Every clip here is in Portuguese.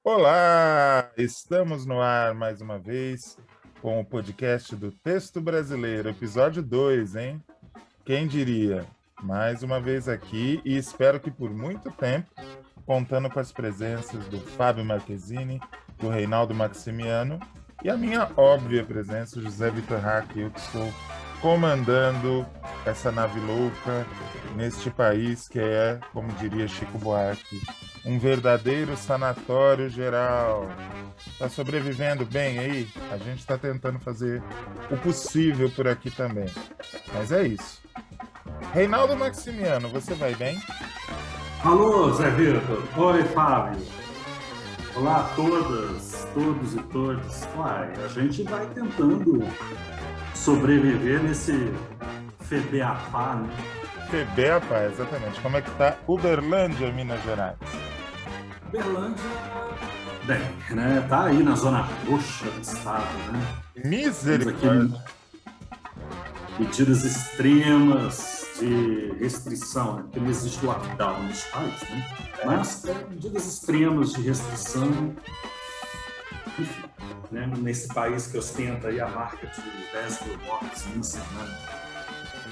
Olá! Estamos no ar mais uma vez com o podcast do Texto Brasileiro, episódio 2, hein? Quem diria? Mais uma vez aqui e espero que por muito tempo, contando com as presenças do Fábio Marquezine, do Reinaldo Maximiano e a minha óbvia presença, José Vitor Hack, eu que estou comandando essa nave louca neste país que é, como diria Chico Buarque, um verdadeiro sanatório geral. Tá sobrevivendo bem aí? A gente está tentando fazer o possível por aqui também. Mas é isso. Reinaldo Maximiano, você vai bem? Alô, Zé Vitor. Oi, Fábio. Olá a todas, todos e todas. Uai, a gente vai tentando sobreviver nesse FEBEAPA, né? FEBEPA, exatamente. Como é que tá Uberlândia, Minas Gerais? Uberlândia, bem, né? Tá aí na zona roxa do estado, né? Temos aqui Misericórdia. medidas extremas de restrição, né? Porque não existe lockdown nos países, né? Mas medidas extremas de restrição, enfim, né? Nesse país que ostenta aí a marca de 10 mil mortes em uma semana.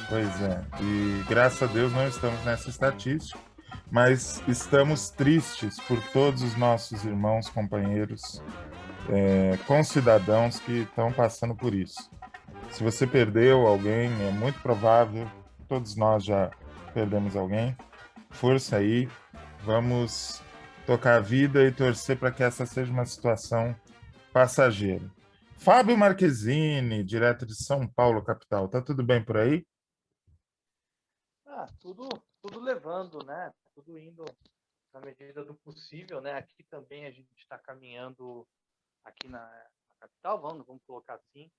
Pois é. E graças a Deus não estamos nessa estatística, mas estamos tristes por todos os nossos irmãos, companheiros, concidadãos que estão passando por isso. Se você perdeu alguém, é muito provável, todos nós já perdemos alguém. Força aí, vamos tocar a vida e torcer para que essa seja uma situação passageira. Fábio Marquezine, direto de São Paulo, capital. Tá tudo bem por aí? Tudo levando, né? Tudo indo na medida do possível, né? Aqui também a gente está caminhando aqui na capital, vamos colocar assim,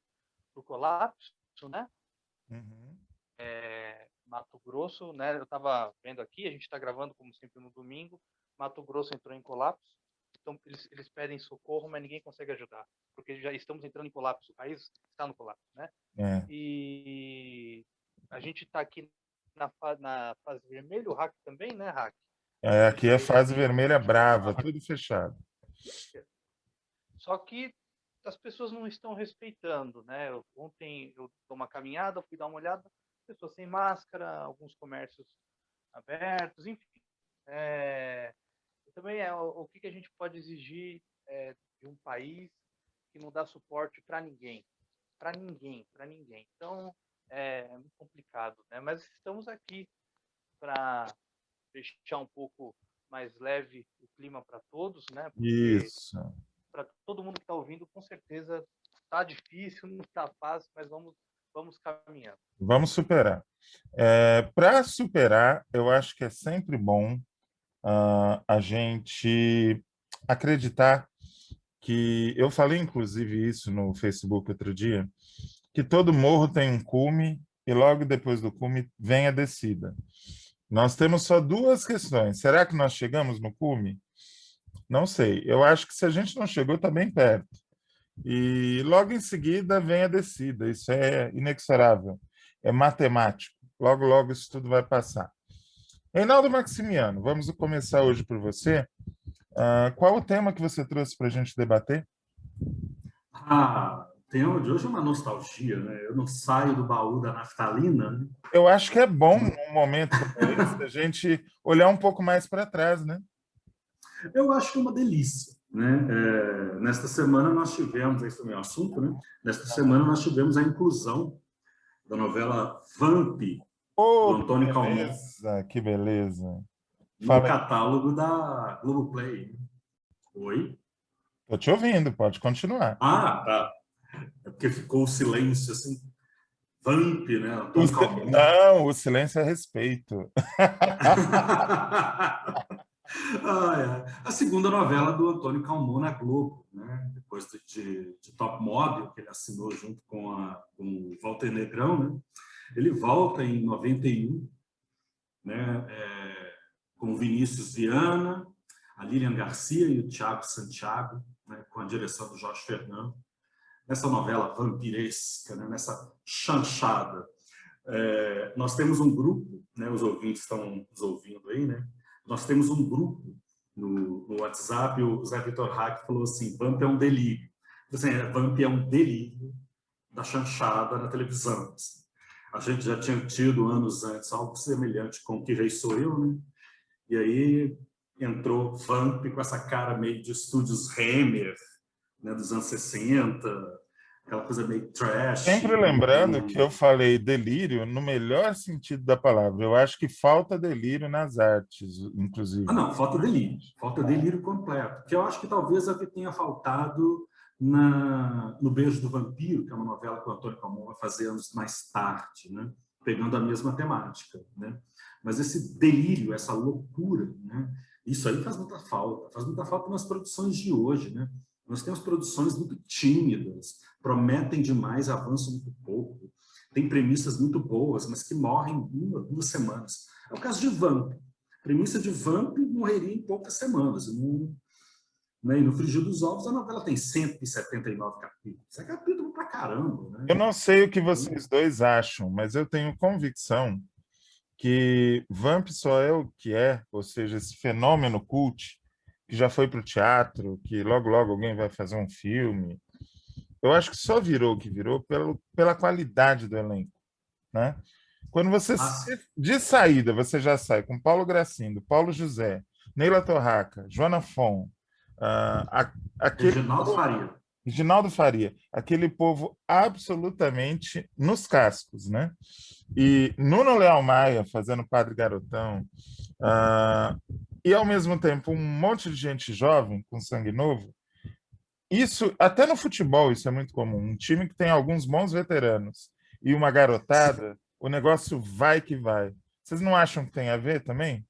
para o colapso, né? Uhum. Mato Grosso, né? Eu estava vendo aqui, a gente está gravando como sempre no domingo. Mato Grosso entrou em colapso, então eles pedem socorro, mas ninguém consegue ajudar, porque já estamos entrando em colapso. O país está no colapso, né? É. E a gente está aqui na fase vermelha, o hack também, né, hack? Aqui é fase vermelha brava, tudo fechado. Só que as pessoas não estão respeitando, né? Ontem eu dou uma caminhada, fui dar uma olhada, pessoas sem máscara, alguns comércios abertos, enfim. É, também o que a gente pode exigir de um país que não dá suporte para ninguém, para ninguém, para ninguém. Então é muito complicado, né? Mas estamos aqui para deixar um pouco mais leve o clima para todos, né? Porque Isso. para todo mundo que está ouvindo, com certeza está difícil, não está fácil, mas vamos caminhando. Vamos superar. Para superar, eu acho que é sempre bom a gente acreditar que eu falei inclusive isso no Facebook outro dia, que todo morro tem um cume e logo depois do cume vem a descida. Nós temos só duas questões. Será que nós chegamos no cume? Não sei. Eu acho que se a gente não chegou, está bem perto. E logo em seguida vem a descida. Isso é inexorável. É matemático. Logo, logo isso tudo vai passar. Reinaldo Maximiano, vamos começar hoje por você. Qual o tema que você trouxe para a gente debater? O tema de hoje é uma nostalgia, né? Eu não saio do baú da naftalina, né? Eu acho que é bom, num momento como esse, a gente olhar um pouco mais para trás, né? Eu acho que é uma delícia, né? Nesta semana nós tivemos, esse é o meu assunto, né? Nesta semana nós tivemos a inclusão da novela Vamp, do Oh, que Antônio Calmon, beleza, que beleza. no Fala aí, catálogo da Globoplay. Oi? tô te ouvindo, pode continuar. Tá. É porque ficou o silêncio, assim. Vamp, né? O Antônio si- Calmon. Não, o silêncio é respeito. A segunda novela do Antônio Calmon na Globo, né? Depois de Top Model, que ele assinou junto com o Walter Negrão, né? Ele volta em 91, né? Com o Vinícius Viana, a Lilian Garcia e o Thiago Santiago, né? Com a direção do Jorge Fernando, nessa novela vampiresca, né? Nessa chanchada. Nós temos um grupo, né? Os ouvintes estão nos ouvindo aí, né? Nós temos um grupo no WhatsApp, o Zé Vitor Hack falou assim, Vamp é um delírio. Assim, Vamp é um delírio da chanchada na televisão. Assim. A gente já tinha tido anos antes algo semelhante com Que Rei Sou Eu, né? E aí entrou Vamp com essa cara meio de estúdios Hammer, né, dos anos 60, aquela coisa meio trash. Sempre lembrando que eu falei delírio no melhor sentido da palavra. Eu acho que falta delírio nas artes, inclusive. Não, falta delírio completo. Que eu acho que talvez é o que tenha faltado no Beijo do Vampiro, que é uma novela que o Antônio Calmon vai fazer anos mais tarde, né? Pegando a mesma temática. Né? Mas esse delírio, essa loucura, né? Isso aí faz muita falta nas produções de hoje. Né? Nós temos produções muito tímidas, prometem demais, avançam muito pouco, tem premissas muito boas, mas que morrem em 1, 2 semanas. É o caso de Vamp. A premissa de Vamp morreria em poucas semanas. Né? E no Frigir dos Ovos, a novela tem 179 capítulos. Isso é capítulo pra caramba. Né? Eu não sei o que vocês dois acham, mas eu tenho convicção que Vamp só é o que é, ou seja, esse fenômeno cult que já foi para o teatro, que logo logo alguém vai fazer um filme. Eu acho que só virou o que virou pela qualidade do elenco, né? Quando você de saída você já sai com Paulo Gracindo, Paulo José, Neila Torraca, Joana Fon, aquele Reginaldo Faria. Reginaldo Faria, aquele povo absolutamente nos cascos, né? E Nuno Leal Maia fazendo Padre Garotão, e ao mesmo tempo um monte de gente jovem com sangue novo. Isso, até no futebol, isso é muito comum. Um time que tem alguns bons veteranos e uma garotada, o negócio vai que vai. Vocês não acham que tem a ver também?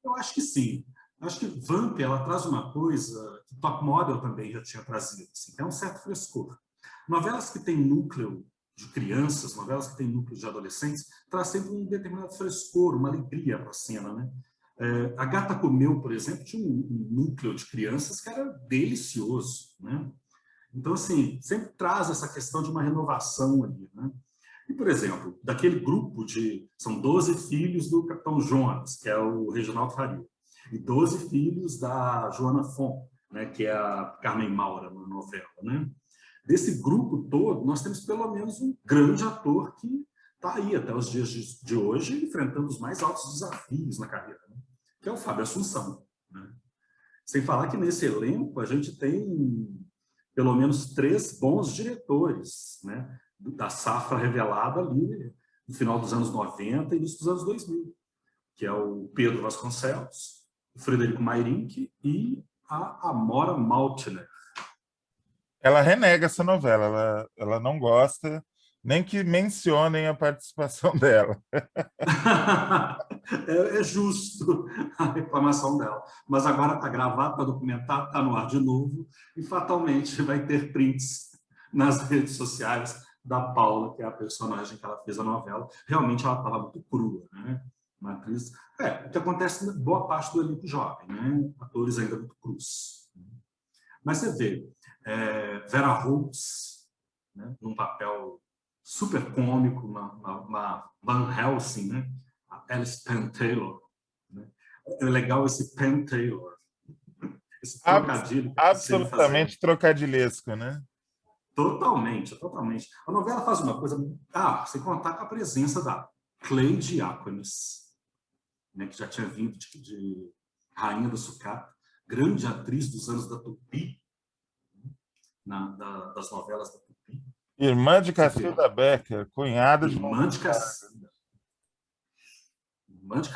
Eu acho que sim. Eu acho que Vamp ela traz uma coisa que Top Model também já tinha trazido, assim, que é um certo frescor. Novelas que têm núcleo de crianças, novelas que têm núcleo de adolescentes, traz sempre um determinado frescor, uma alegria para a cena, né? A Gata Comeu, por exemplo, tinha um núcleo de crianças que era delicioso, né? Então, assim, sempre traz essa questão de uma renovação ali, né? E, por exemplo, daquele grupo são 12 filhos do Capitão Jonas, que é o Reginaldo Faria, e 12 filhos da Joana Fon, né, que é a Carmen Maura na novela, né? Desse grupo todo, nós temos pelo menos um grande ator que está aí até os dias de hoje, enfrentando os mais altos desafios na carreira, né? Que é o Fábio Assunção. Né? Sem falar que nesse elenco a gente tem pelo menos 3 bons diretores, né? Da safra revelada ali no final dos anos 90 e início dos anos 2000, que é o Pedro Vasconcelos, o Frederico Mairink e a Amora Maltner. Ela renega essa novela, ela não gosta nem que mencionem a participação dela. É justo a reclamação dela. Mas agora está gravado, está documentado, está no ar de novo e fatalmente vai ter prints nas redes sociais da Paula, que é a personagem que ela fez a novela. Realmente ela estava muito crua, né? Uma atriz. O que acontece na boa parte do elenco jovem, né? Atores ainda muito crus. Mas você vê, Vera Holtz, né? Num papel super cômico, uma Van Helsing, né? A Alice Penn Taylor. Né? É legal esse Penn Taylor, esse trocadilho que absolutamente trocadilhesco, né? Totalmente, totalmente. A novela faz uma coisa... sem contar com a presença da Clay Diáconis, né, que já tinha vindo de Rainha do Sucata, grande atriz dos anos da Tupi, das novelas da Tupi. Irmã de Cacilda Becker, cunhada de... Irmã de Cacilda. Irmã de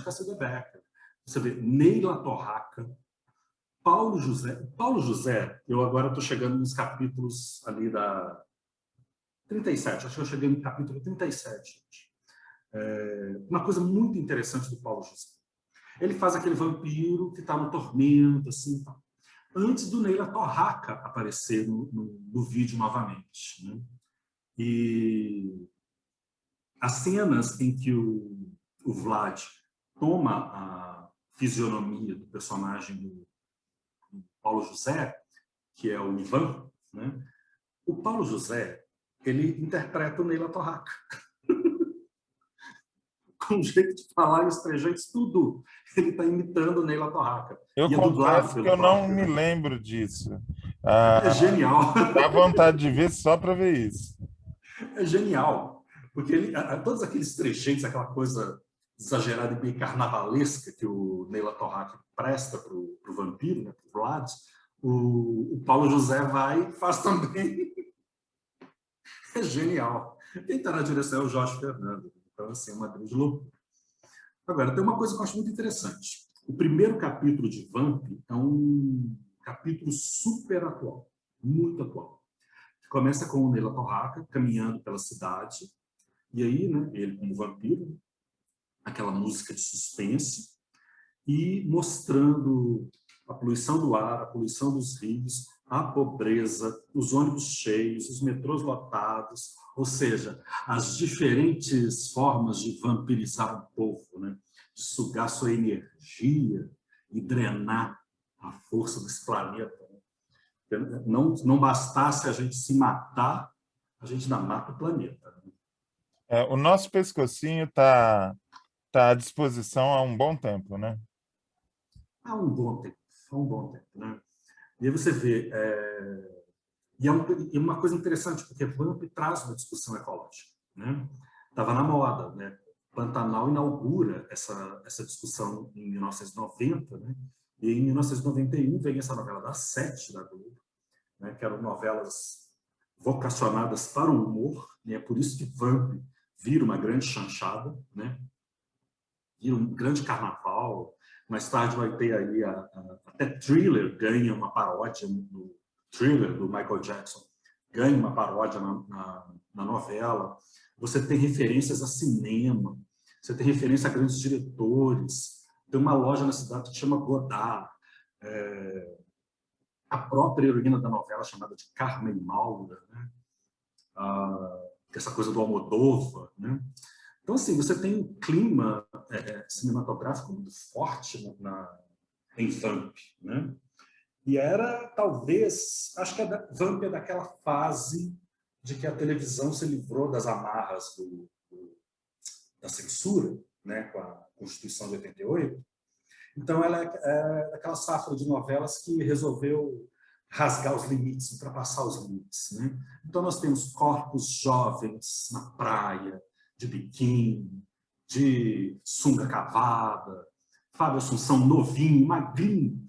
Cacilda Becker. Você vê Neila Torraca, Paulo José, eu agora estou chegando nos capítulos ali da 37, acho que eu cheguei no capítulo 37. Gente. Uma coisa muito interessante do Paulo José. Ele faz aquele vampiro que está no tormento, assim, tá. Antes do Neila Torraca aparecer no vídeo novamente. Né? E as cenas em que o Vlad toma a fisionomia do personagem do Paulo José, que é o Ivan, né? O Paulo José, ele interpreta o Neila Torraca. um jeito de falar e os trejeitos, tudo. Ele está imitando Neila Torraca. Eu E é dublado confesso que pelo eu não próprio, me né? lembro disso. É genial. Dá vontade de ver só para ver isso. É genial. Porque ele, todos aqueles trejeitos, aquela coisa exagerada e bem carnavalesca que o Neila Torraca presta para o vampiro, né, para o Vlad, o Paulo José vai e faz também. É genial. Quem está na direção é o Jorge Fernando. Então, assim, é uma grande loucura. Agora, tem uma coisa que eu acho muito interessante. O primeiro capítulo de Vamp é um capítulo super atual, muito atual. Começa com o Neila Torraca caminhando pela cidade, e aí, né, ele como vampiro, aquela música de suspense, e mostrando a poluição do ar, a poluição dos rios, a pobreza, os ônibus cheios, os metrôs lotados, ou seja, as diferentes formas de vampirizar o povo, né? De sugar sua energia e drenar a força desse planeta. Não bastasse a gente se matar, a gente ainda mata o planeta. O nosso pescocinho está à disposição há um bom tempo, né? Há um bom tempo, há um bom tempo, né? E aí você vê, e é uma coisa interessante, porque Vamp traz uma discussão ecológica, né? Estava na moda, né? Pantanal inaugura essa discussão em 1990, né? E em 1991 vem essa novela das 7 da Globo, né? Que eram novelas vocacionadas para o humor, e é por isso que Vamp vira uma grande chanchada, né? Vira um grande carnaval. Mais tarde vai ter aí até Thriller ganha uma paródia no Thriller do Michael Jackson, ganha uma paródia na novela. Você tem referências a cinema, você tem referência a grandes diretores. Tem uma loja na cidade que chama Godard. A própria heroína da novela, chamada de Carmen Maura, né? Essa coisa do Almodóvar, né? Então, assim, você tem um clima cinematográfico muito forte em Vamp, né? E era, talvez, acho que Vamp é daquela fase de que a televisão se livrou das amarras da censura, né, com a Constituição de 88. Então, ela é daquela safra de novelas que resolveu rasgar os limites, ultrapassar os limites, né? Então, nós temos corpos jovens na praia, de biquíni, de sunga cavada, Fábio Assunção novinho, magrinho,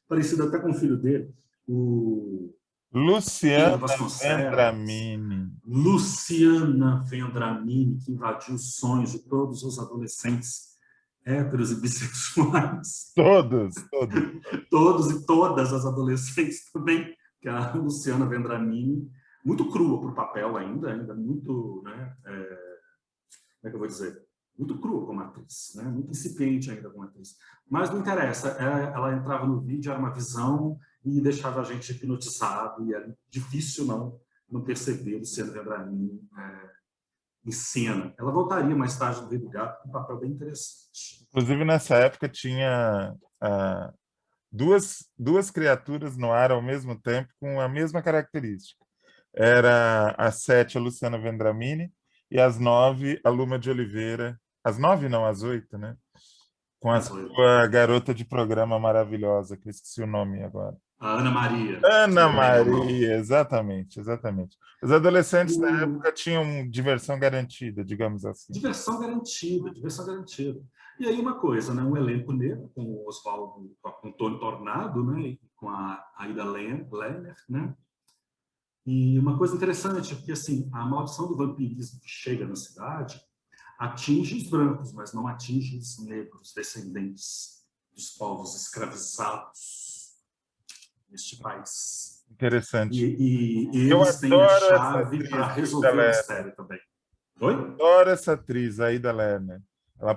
parecido até com o filho dele, o Pedro Luciana Vasconcelos, Vendramini. Luciana Vendramini, que invadiu os sonhos de todos os adolescentes héteros e bissexuais. Todos. Todos e todas as adolescentes também, que é a Luciana Vendramini, muito crua para o papel ainda muito, né, como é que eu vou dizer? Muito crua como atriz, né? Muito incipiente ainda como atriz. Mas não interessa, ela entrava no vídeo, era uma visão e deixava a gente hipnotizado, e era difícil não perceber Luciana Vendramini em cena. Ela voltaria mais tarde no Rei do Gato com um papel bem interessante. Inclusive, nessa época, tinha duas criaturas no ar ao mesmo tempo com a mesma característica. Era às 7, a Luciana Vendramini, e às 9, a Luma de Oliveira. Às 9 não, às 8, né? Com a sua garota de programa maravilhosa, que eu esqueci o nome agora. A Ana Maria. Ana Maria, exatamente. Os adolescentes da O... época tinham diversão garantida, digamos assim. Diversão garantida. E aí uma coisa, né? Um elenco negro, com o Oswaldo, com o Tony Tornado, né? E com a Aida Lerner, né? E uma coisa interessante, porque assim, a maldição do vampirismo que chega na cidade atinge os brancos, mas não atinge os negros, descendentes dos povos escravizados neste país. Interessante. E eles têm a chave para resolver o mistério também. Oi? Adoro essa atriz, Aida Lerner. Ela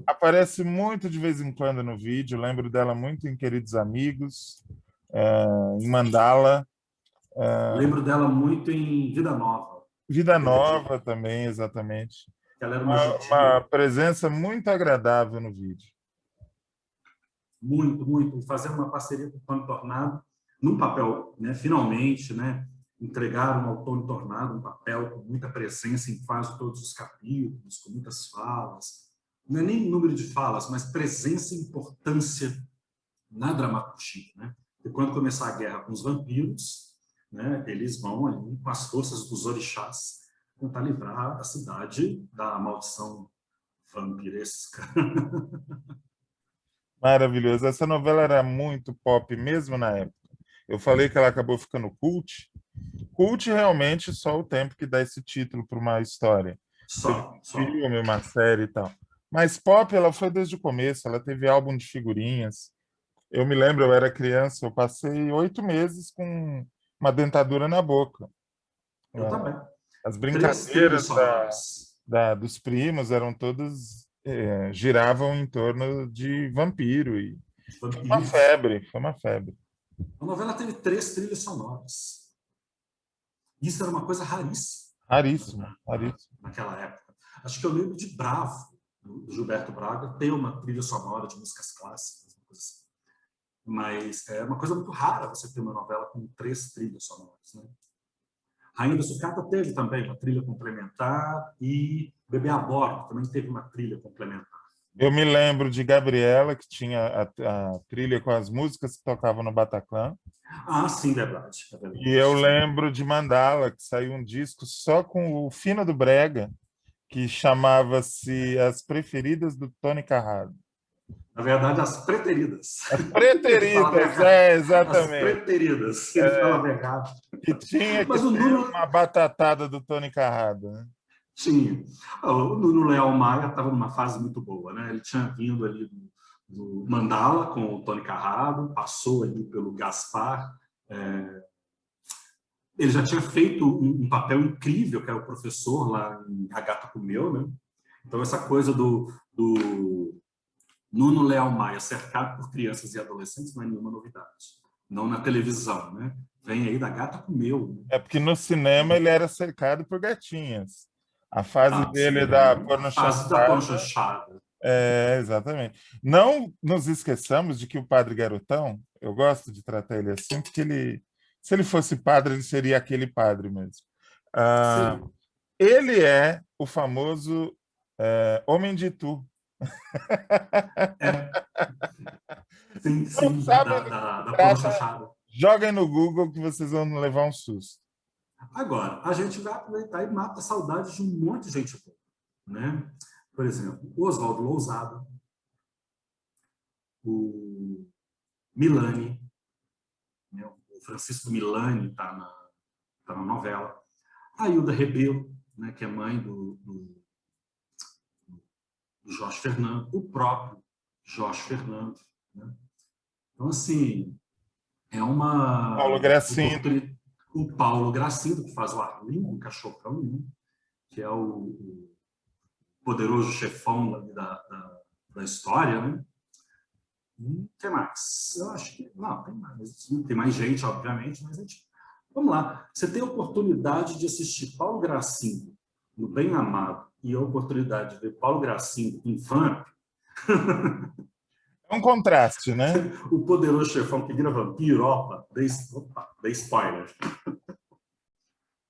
aparece muito de vez em quando no vídeo. Lembro dela muito em Queridos Amigos, em Mandala. Lembro dela muito em Vida Nova. Vida Nova também, exatamente. Ela era uma presença muito agradável no vídeo. Muito. Fazer uma parceria com o Tony Tornado, num papel, né, finalmente, né, entregaram ao Tony Tornado um papel com muita presença em quase todos os capítulos, com muitas falas. Não é nem número de falas, mas presença e importância na dramaturgia, né? E quando começar a guerra com os vampiros, né, eles vão ali com as forças dos orixás tentar livrar a cidade da maldição vampiresca. Maravilhoso. Essa novela era muito pop mesmo na época. Eu falei que ela acabou ficando cult. Cult realmente só o tempo que dá esse título para uma história. Teve um Só. filme, uma série e tal. Mas pop ela foi desde o começo. Ela teve álbum de figurinhas. Eu me lembro, eu era criança, eu passei 8 meses com uma dentadura na boca. Eu também. As 3 trilhas brincadeiras sonoras. dos primos eram todas giravam em torno de vampiro e De foi uma vampiros. febre, foi uma febre. A novela teve 3 trilhas sonoras. Isso era uma coisa raríssima Raríssimo, raríssimo. naquela época. Acho que eu lembro de Bravo, do Gilberto Braga, ter uma trilha sonora de músicas clássicas, uma coisa assim. Mas é uma coisa muito rara você ter uma novela com 3 trilhas sonoras, né? Rainha da Sucata teve também uma trilha complementar e Bebê a Bordo também teve uma trilha complementar. Eu me lembro de Gabriela, que tinha a trilha com as músicas que tocavam no Bataclan. Ah, sim, verdade. É verdade, E eu sim. lembro de Mandala, que saiu um disco só com o Fino do Brega, que chamava-se As Preferidas do Tony Carrado. Na verdade, as preteridas. As Ele falava Preteridas, errado. As exatamente. preteridas. Ele falava errado. Que tinha que Mas o ter Nuno uma batatada do Tony Carrado, né? tinha. O Nuno Leal Maia estava numa fase muito boa, né? Ele tinha vindo ali do Mandala com o Tony Carrado, passou ali pelo Gaspar. Ele já tinha feito um papel incrível, que era o professor lá em A Gata Comeu, né? Então, essa coisa do Nuno Leal Maia cercado por crianças e adolescentes não é nenhuma novidade. Não na televisão, né? Vem aí da Gata Comeu. Né? É porque no cinema ele era cercado por gatinhas. A fase Ah, dele sim, da a fase da pornochanchada. pornochanchada. Exatamente. Não nos esqueçamos de que o Padre Garotão, eu gosto de tratar ele assim, porque se ele fosse padre, ele seria aquele padre mesmo. Ah, Sim. ele é o famoso Homem de Tu. É, sim, Não sim, sabem do que se da trata? pornochanchada. Joguem no Google que vocês vão levar um susto. Agora, a gente vai aproveitar e mata a saudade de um monte de gente boa. Né? Por exemplo, o Oswaldo Lousada, o Milani, né? O Francisco Milani tá na novela. A Hilda Rebelo, né? Que é mãe do Jorge Fernando, o próprio Jorge Fernando. Né? Então, assim, é Paulo uma Gracindo. oportunidade. O Paulo Gracindo, que faz o Arlindo, o cachorrão, né? Que é o poderoso chefão da história, né? E o que mais? Eu acho que... Não, tem mais gente, obviamente, mas a gente... Vamos lá. Você tem a oportunidade de assistir Paulo Gracindo no Bem Amado e a oportunidade de ver Paulo Gracindo em Vamp, É um contraste, né? o poderoso chefão que vira vampiro, opa, dei spoiler.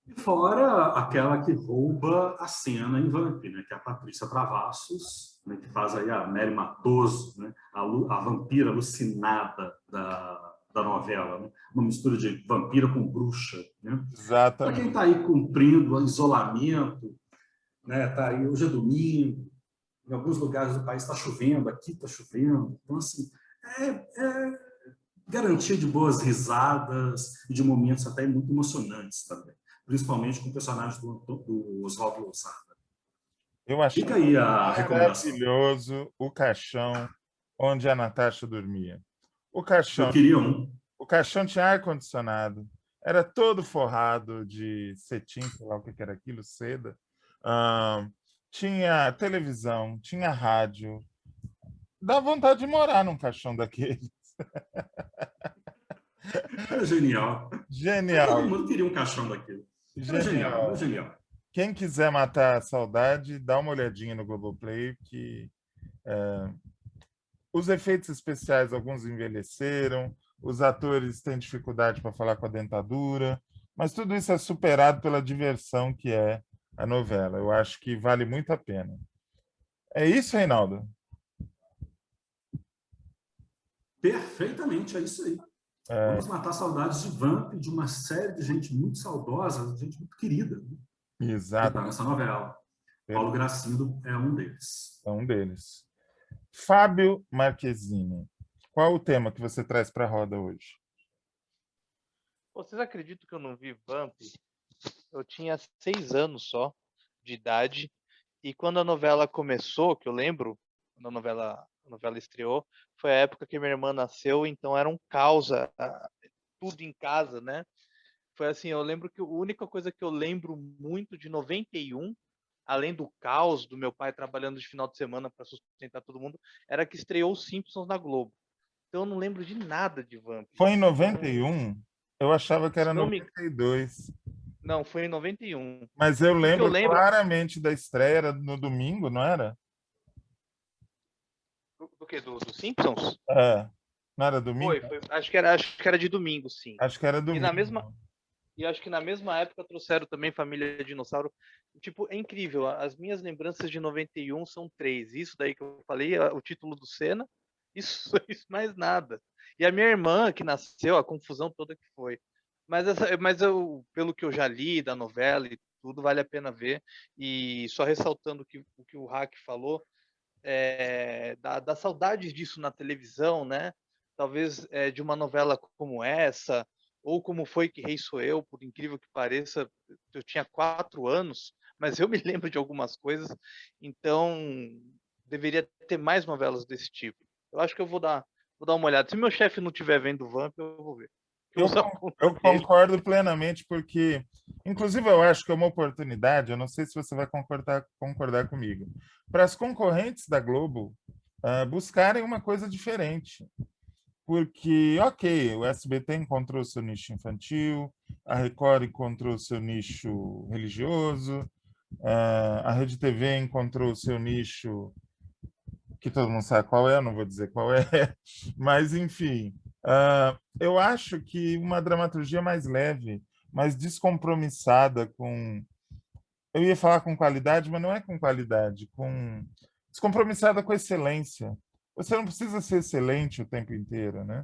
E fora aquela que rouba a cena em Vamp, né, que é a Patrícia Travassos, né, que faz aí a Mary Matoso, né, a vampira alucinada da novela, né, uma mistura de vampira com bruxa. Né. Para quem Exatamente. está aí cumprindo o isolamento, né, tá aí, hoje é domingo, em alguns lugares do país está chovendo, aqui está chovendo, então assim, é garantia de boas risadas e de momentos até muito emocionantes também, principalmente com personagens do Oswaldo Lousada. Eu achei Fica aí a recomendação. maravilhoso o caixão onde a Natasha dormia. O Eu caixão, queria um. o caixão tinha ar-condicionado, era todo forrado de cetim, sei lá o que era aquilo, seda. Ah, tinha televisão, tinha rádio. Dá vontade de morar num caixão daquele. Era genial. Todo Genial, mundo queria um caixão daquilo. Era genial, era genial. genial. Quem quiser matar a saudade, dá uma olhadinha no Globoplay, que os efeitos especiais, alguns envelheceram, os atores têm dificuldade para falar com a dentadura, Mas tudo isso é superado pela diversão que é a novela. Eu acho que vale muito a pena. É isso, Reinaldo? Perfeitamente, é isso aí. É, Vamos matar saudades de Vamp, de uma série de gente muito saudosa, gente muito querida, né, que exato, está nessa novela. Paulo Gracindo é um deles. é um deles. Fábio Marquezine, qual o tema que você traz para a roda hoje? Vocês acreditam que eu não vi Vamp? Eu tinha 6 anos só de idade. E quando a novela começou, que eu lembro, quando a novela estreou, foi a época que minha irmã nasceu, então era um caos, tudo em casa, né? Foi assim, eu lembro que a única coisa que eu lembro muito de 91, além do caos do meu pai trabalhando de final de semana para sustentar todo mundo, era que estreou os Simpsons na Globo. Então eu não lembro de nada de Vamp. Foi em Então, 91? Eu achava que se era não me... 92. Não, foi em 91. Mas eu Porque eu lembro lembro claramente da estreia, era no domingo, não era? do quê? Do Simpsons? É, não era domingo? Foi. Acho que era de domingo, sim. Acho que era E na mesma, domingo. e acho que na mesma época trouxeram também Família Dinossauro. Tipo, é incrível. As minhas lembranças de 91 são três. Isso daí que eu falei, o título do Senna, isso, isso mais nada. E a minha irmã, que nasceu, a confusão toda que foi. Mas pelo que eu já li da novela e tudo, vale a pena ver. E só ressaltando o que o Hack falou, da saudade disso na televisão, né? Talvez de uma novela como essa, ou como foi Que Rei Sou Eu, por incrível que pareça, eu tinha 4 anos, mas eu me lembro de algumas coisas, então deveria ter mais novelas desse tipo. Eu acho que eu vou dar uma olhada. Se meu chefe não estiver vendo Vamp, eu vou ver. Eu Eu, uso a con- conta eu dele. concordo plenamente, porque, inclusive, eu acho que é uma oportunidade, eu não sei se você vai concordar comigo, para as concorrentes da Globo buscarem uma coisa diferente. Porque, ok, o SBT encontrou seu nicho infantil, a Record encontrou seu nicho religioso, a Rede TV encontrou seu nicho que todo mundo sabe qual é, eu não vou dizer qual é, mas enfim, eu acho que uma dramaturgia mais leve, mais descompromissada com, eu ia falar com qualidade, mas não é com qualidade, com descompromissada com excelência. Você não precisa ser excelente o tempo inteiro, né?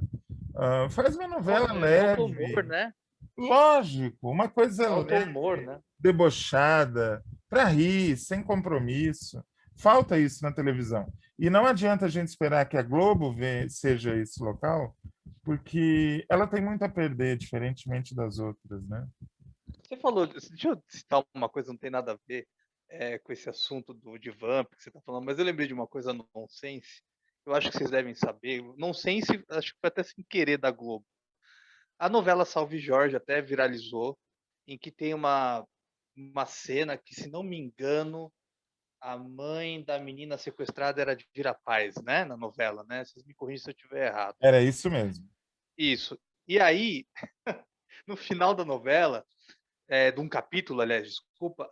Faz uma novela Falta humor, leve, né? lógico, uma coisa Falta leve, humor, né? debochada, para rir, sem compromisso. Falta isso na televisão. E não adianta a gente esperar que a Globo seja esse local, porque ela tem muito a perder, diferentemente das outras, né? Você falou, deixa eu citar uma coisa, não tem nada a ver com esse assunto de Vamp que você está falando, mas eu lembrei de uma coisa no Nonsense, eu acho que vocês devem saber. Nonsense, acho que foi até sem querer da Globo. A novela Salve Jorge até viralizou, em que tem uma cena que, se não me engano, a mãe da menina sequestrada era de Virapaz, né? Na novela, né? Vocês me corrigem se eu estiver errado. Era isso mesmo. Isso. E aí, no final da novela, de um capítulo, aliás, desculpa,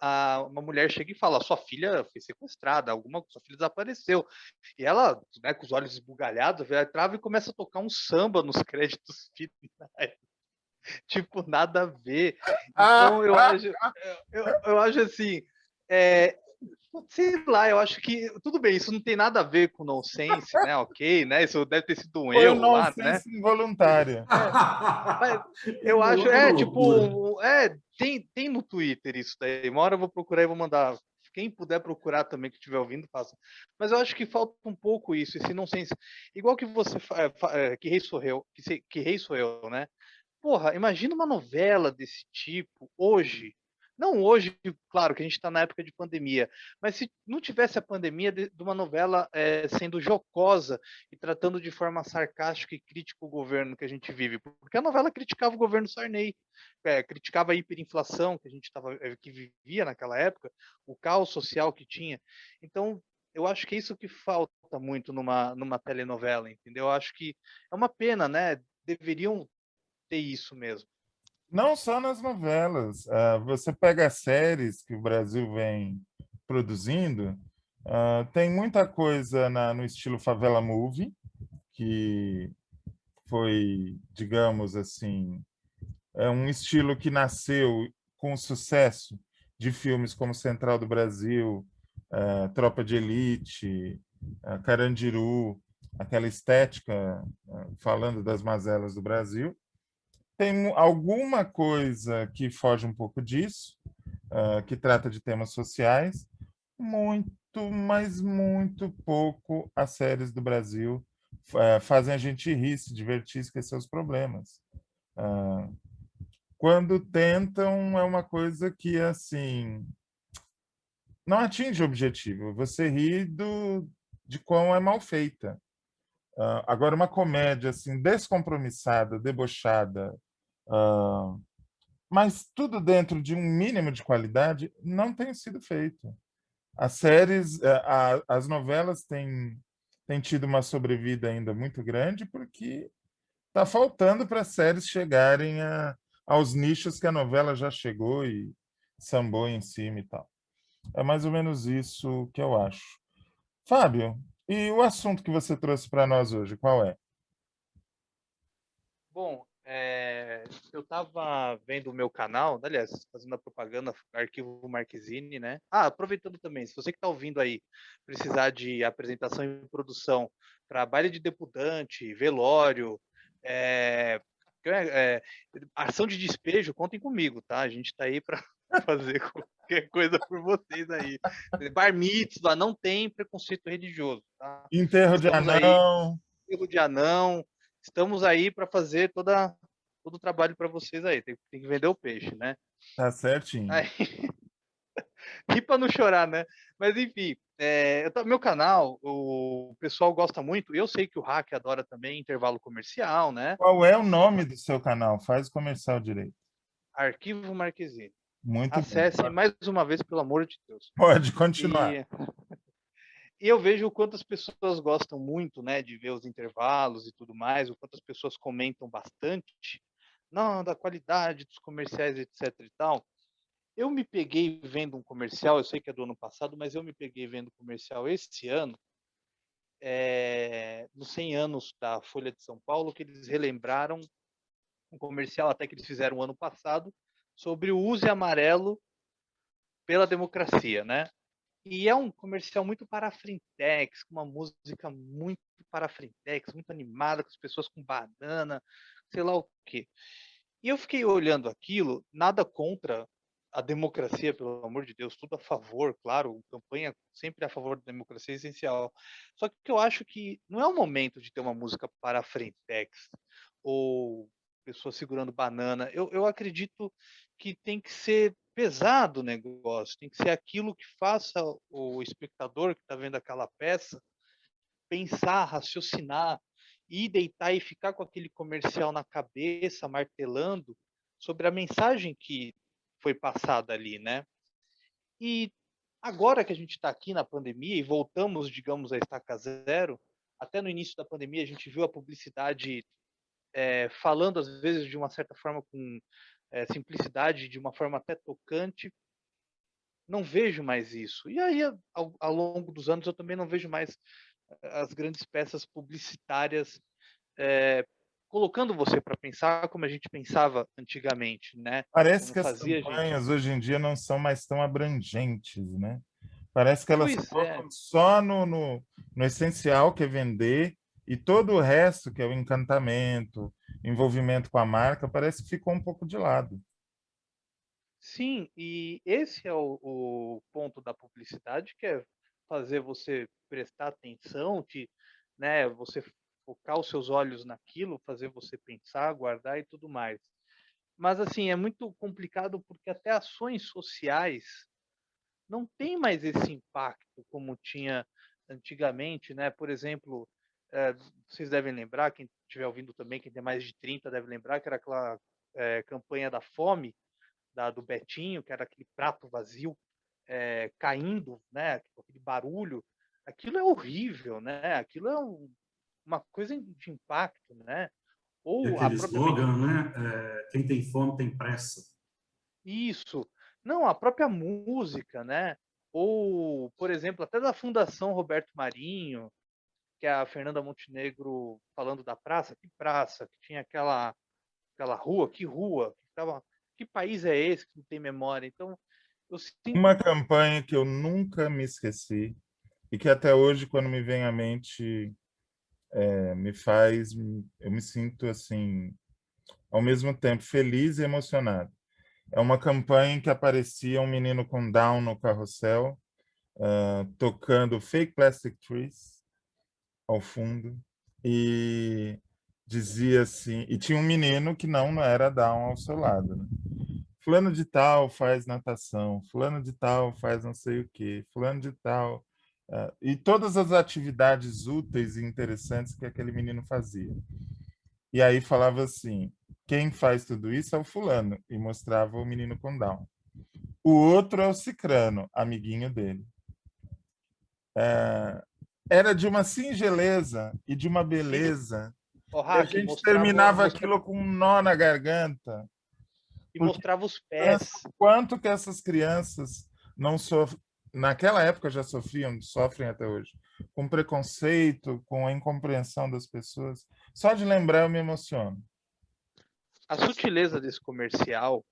uma mulher chega e fala: sua filha foi sequestrada, sua filha desapareceu. E ela, né, com os olhos esbugalhados, vê a trava e começa a tocar um samba nos créditos finais. Tipo, nada a ver. Então, eu acho assim, é, sei lá, eu acho que tudo bem, isso não tem nada a ver com nonsense, né? Ok, né? Isso deve ter sido um Foi um erro lá, né? nonsense involuntário. Mas eu Uma acho, outra loucura. tipo, tem no Twitter isso daí. Uma hora eu vou procurar e vou mandar. Quem puder procurar também, que estiver ouvindo, faça. Mas eu acho que falta um pouco isso, esse nonsense. Igual que você que rei sou eu, que rei sou eu, né? Porra, imagina uma novela desse tipo hoje. Não hoje, claro que a gente está na época de pandemia, mas se não tivesse a pandemia de uma novela sendo jocosa e tratando de forma sarcástica e crítica o governo que a gente vive, porque a novela criticava o governo Sarney, criticava a hiperinflação que a gente que vivia naquela época, o caos social que tinha. Então, eu acho que é isso que falta muito numa telenovela, entendeu? Eu acho que é uma pena, né? Deveriam ter isso mesmo. Não só nas novelas. Você pega as séries que o Brasil vem produzindo, tem muita coisa no estilo Favela Movie, que foi, digamos assim, É um estilo que nasceu com o sucesso de filmes como Central do Brasil, Tropa de Elite, Carandiru, aquela estética falando das mazelas do Brasil. Tem alguma coisa que foge um pouco disso, que trata de temas sociais, muito, mas muito pouco as séries do Brasil fazem a gente rir, se divertir, esquecer os problemas. Quando tentam, é uma coisa que, assim, não atinge o objetivo. Você ri de quão é mal feita. Agora, uma comédia, assim, descompromissada, debochada, mas tudo dentro de um mínimo de qualidade, não tem sido feito. As séries, as novelas têm tido uma sobrevida ainda muito grande porque está faltando para as séries chegarem aos nichos que a novela já chegou e sambou em cima e tal. É mais ou menos isso que eu acho. Fábio, e o assunto que você trouxe para nós hoje, qual é? Bom, eu estava vendo o meu canal, aliás, fazendo a propaganda, Arquivo Marquezine, né? Ah, aproveitando também, se você que está ouvindo aí precisar de apresentação e produção para baile de debutante, velório, é, é, ação de despejo, contem comigo, tá? A gente está aí para fazer qualquer coisa por vocês aí. Bar mitzvah, não tem preconceito religioso, tá? Enterro de Estamos aí, anão. erro de anão. Estamos aí para fazer todo o trabalho para vocês aí. Tem que vender o peixe, né? Tá certinho. Aí, ri para não chorar, né? Mas enfim, meu canal, o pessoal gosta muito. Eu sei que o Hack adora também intervalo comercial, né? Qual é o nome do seu canal? Faz o comercial direito. Arquivo Marquezine. Muito bem. Acessem mais uma vez, pelo amor de Deus. Pode continuar. E eu vejo o quanto as pessoas gostam muito, né, de ver os intervalos e tudo mais, o quanto as pessoas comentam bastante, não, da qualidade dos comerciais, etc e tal. Eu me peguei vendo um comercial, eu sei que é do ano passado, mas eu me peguei vendo comercial esse ano, nos 100 anos da Folha de São Paulo, que eles relembraram um comercial até que eles fizeram ano passado, sobre o Use Amarelo pela democracia, né? E é um comercial muito para frentex, com uma música muito para frentex, muito animada, com as pessoas com banana, sei lá o quê. E eu fiquei olhando aquilo, nada contra a democracia, pelo amor de Deus, tudo a favor, claro, campanha sempre a favor da democracia é essencial. Só que eu acho que não é o momento de ter uma música para frentex ou pessoas segurando banana. Eu acredito que tem que ser pesado o negócio, tem que ser aquilo que faça o espectador que está vendo aquela peça pensar, raciocinar e deitar e ficar com aquele comercial na cabeça, martelando sobre a mensagem que foi passada ali, né? E agora que a gente está aqui na pandemia e voltamos, digamos, a estaca zero, até no início da pandemia a gente viu a publicidade falando às vezes de uma certa forma com simplicidade, de uma forma até tocante. Não vejo mais isso. E aí, ao longo dos anos, eu também não vejo mais as grandes peças publicitárias é, colocando você para pensar como a gente pensava antigamente, né? Parece Como que as fazia a gente. campanhas hoje em dia não são mais tão abrangentes, né? Parece que elas Pois é, focam só no essencial, que é vender, e todo o resto, que é o encantamento, envolvimento com a marca, parece que ficou um pouco de lado. sim, e esse é o ponto da publicidade, que é fazer você prestar atenção, né, você focar os seus olhos naquilo, fazer você pensar, guardar e tudo mais. Mas assim, é muito complicado porque até ações sociais não tem mais esse impacto como tinha antigamente, né? Por exemplo, vocês devem lembrar, quem estiver ouvindo também, quem tem mais de 30 deve lembrar, que era aquela campanha da fome, do Betinho, que era aquele prato vazio caindo, né? Aquele barulho. Aquilo é horrível, né? Aquilo é uma coisa de impacto, né? E Ou a aquele própria slogan, né? Quem tem fome tem pressa. isso. Não, a própria música, né? Ou, por exemplo, até da Fundação Roberto Marinho, que é a Fernanda Montenegro falando da praça, que tinha aquela rua, que país é esse que não tem memória? Então, eu sinto... Uma campanha que eu nunca me esqueci e que até hoje, quando me vem à mente, eu me sinto assim, ao mesmo tempo feliz e emocionado. É uma campanha em que aparecia um menino com Down no carrossel, tocando Fake Plastic Trees ao fundo, e dizia assim, e tinha um menino que não era Down ao seu lado, né? Fulano de tal faz natação, fulano de tal faz não sei o quê, fulano de tal, e todas as atividades úteis e interessantes que aquele menino fazia. E aí falava assim, quem faz tudo isso é o fulano, e mostrava o menino com Down. O outro é o cicrano, amiguinho dele. Era de uma singeleza e de uma beleza. O E a Hack gente terminava aquilo com um nó na garganta. E mostrava os pés. Quanto que essas crianças não sofrem, naquela época já sofrem até hoje, com preconceito, com a incompreensão das pessoas. Só de lembrar eu me emociono. A sutileza desse comercial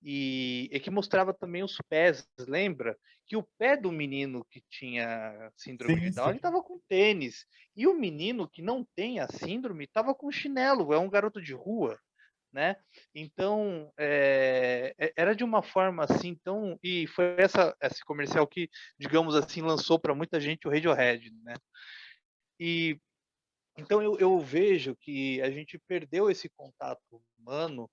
e que mostrava também os pés, lembra? Que o pé do menino que tinha síndrome de Down estava com tênis, e o menino que não tem a síndrome estava com chinelo, é um garoto de rua, né? Então, era de uma forma assim tão... E foi esse comercial que, digamos assim, lançou para muita gente o Radiohead, né? E então eu vejo que a gente perdeu esse contato humano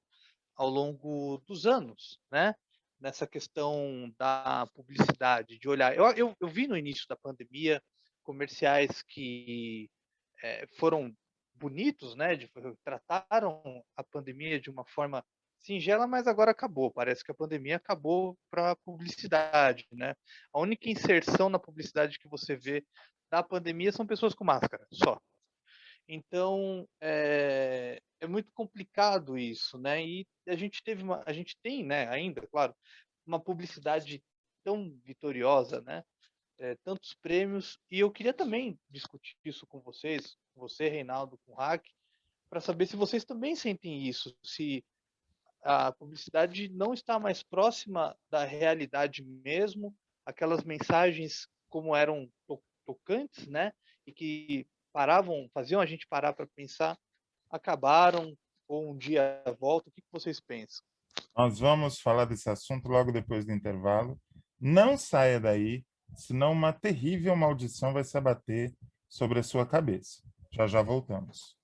ao longo dos anos, né? Nessa questão da publicidade, de olhar. Eu vi no início da pandemia comerciais que foram bonitos, né? Trataram a pandemia de uma forma singela, mas agora acabou. Parece que a pandemia acabou para a publicidade, né? A única inserção na publicidade que você vê da pandemia são pessoas com máscara, só. Então, é muito complicado isso, né? E a gente tem, né, ainda, claro, uma publicidade tão vitoriosa, né? Tantos prêmios. E eu queria também discutir isso com vocês, com você, Reinaldo, com o Hack, para saber se vocês também sentem isso, se a publicidade não está mais próxima da realidade mesmo, aquelas mensagens como eram tocantes, né? E que faziam a gente parar para pensar, acabaram ou um dia volta? O que vocês pensam? Nós vamos falar desse assunto logo depois do intervalo. Não saia daí, senão uma terrível maldição vai se abater sobre a sua cabeça. Já já voltamos.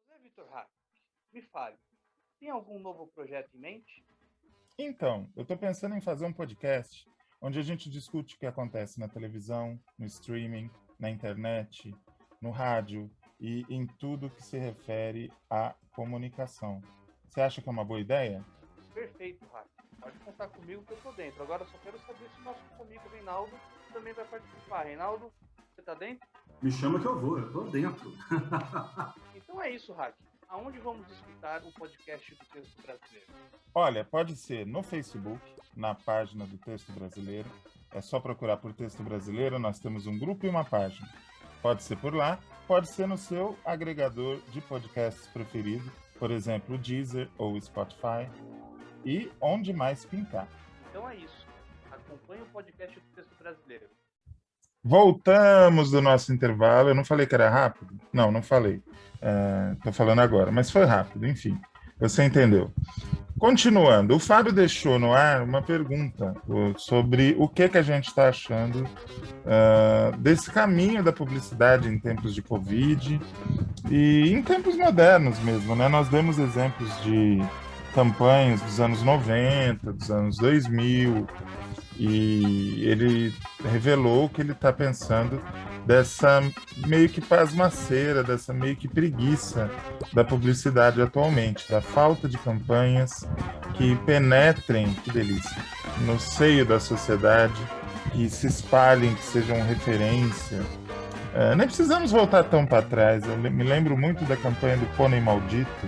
José Vitor Hack, me fale, tem algum novo projeto em mente? Então, eu estou pensando em fazer um podcast onde a gente discute o que acontece na televisão, no streaming, na internet, no rádio e em tudo que se refere à comunicação. Você acha que é uma boa ideia? Perfeito, Rafa. Pode contar comigo que eu estou dentro. Agora eu só quero saber se o nosso amigo Reinaldo também vai participar. Reinaldo, você está dentro? Me chama que eu vou, eu estou dentro. Então é isso, Hack. Aonde vamos escutar o podcast do Texto Brasileiro? Olha, pode ser no Facebook, na página do Texto Brasileiro. É só procurar por Texto Brasileiro, nós temos um grupo e uma página. Pode ser por lá, pode ser no seu agregador de podcasts preferido, por exemplo, o Deezer ou o Spotify, e onde mais pintar. Então é isso. Acompanhe o podcast do Texto Brasileiro. Voltamos do nosso intervalo. Eu não falei que era rápido? Não falei. Estou falando agora, mas foi rápido, enfim. Você entendeu. Continuando, o Fábio deixou no ar uma pergunta sobre o que a gente está achando desse caminho da publicidade em tempos de Covid e em tempos modernos mesmo, né? Nós demos exemplos de campanhas dos anos 90, dos anos 2000, e ele revelou que ele está pensando dessa meio que pasmaceira, dessa meio que preguiça da publicidade atualmente, da falta de campanhas que penetrem, que delícia, no seio da sociedade, que se espalhem, que sejam referência. Nem precisamos voltar tão para trás. Eu me lembro muito da campanha do Pônei Maldito,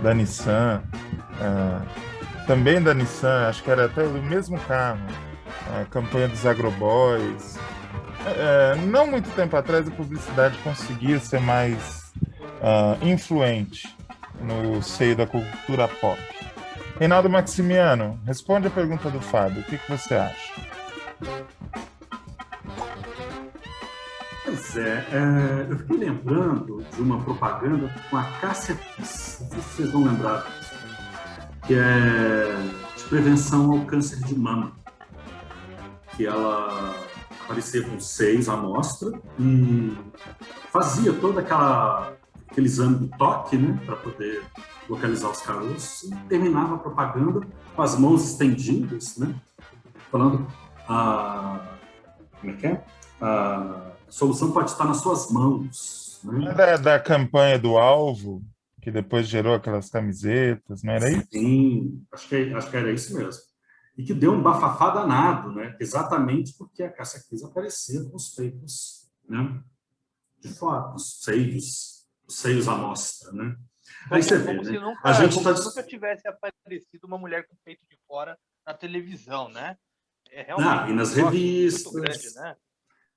da Nissan, também da Nissan, acho que era até do mesmo carro, a campanha dos Agroboys. Não muito tempo atrás a publicidade conseguia ser mais influente. no seio da cultura pop. Reinaldo Maximiano, responde a pergunta do Fábio. O que você acha? Pois é, eu fiquei lembrando de uma propaganda com a Cássia Kiss, não sei se vocês vão lembrar disso, que é de prevenção ao câncer de mama, que ela aparecia com 6 à mostra e fazia todo aquele exame de toque, né, para poder localizar os caroços, e terminava a propaganda com as mãos estendidas, né, falando como é que é? A solução pode estar nas suas mãos. Né? Da campanha do Alvo, que depois gerou aquelas camisetas, não era isso? Sim, acho que era isso mesmo. E que deu um bafafá danado, né? Exatamente porque a Cássia Kiss aparecia com os peitos, né, de fora, os seios à mostra, né? Aí você vê, né? A gente como se nunca tivesse aparecido uma mulher com peito de fora na televisão, né? É realmente e nas revistas, muito grande, né?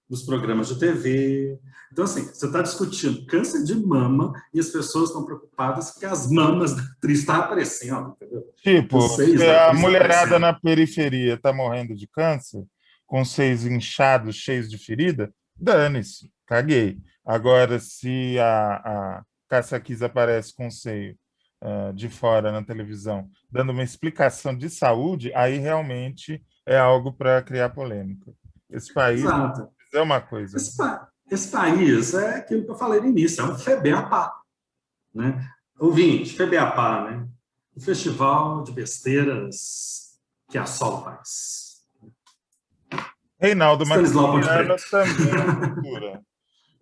Nos programas de TV. Então, assim, você está discutindo câncer de mama e as pessoas estão preocupadas que as mamas da atriz estão aparecendo, entendeu? Tipo, Os seios se da a atriz mulherada aparecendo. na periferia está morrendo de câncer, com seios inchados, cheios de ferida, dane-se, caguei. Agora, se a Cássia Kiss aparece com seio de fora na televisão, dando uma explicação de saúde, aí realmente é algo para criar polêmica. Esse país Exato. é uma coisa. Esse país é aquilo que eu falei no início, é um FEBEAPA, né? Ouvinte, FEBEAPA, né? O festival de besteiras que assola o país. Reinaldo Stanislau Ponte Maximiano Preta. também é cultura.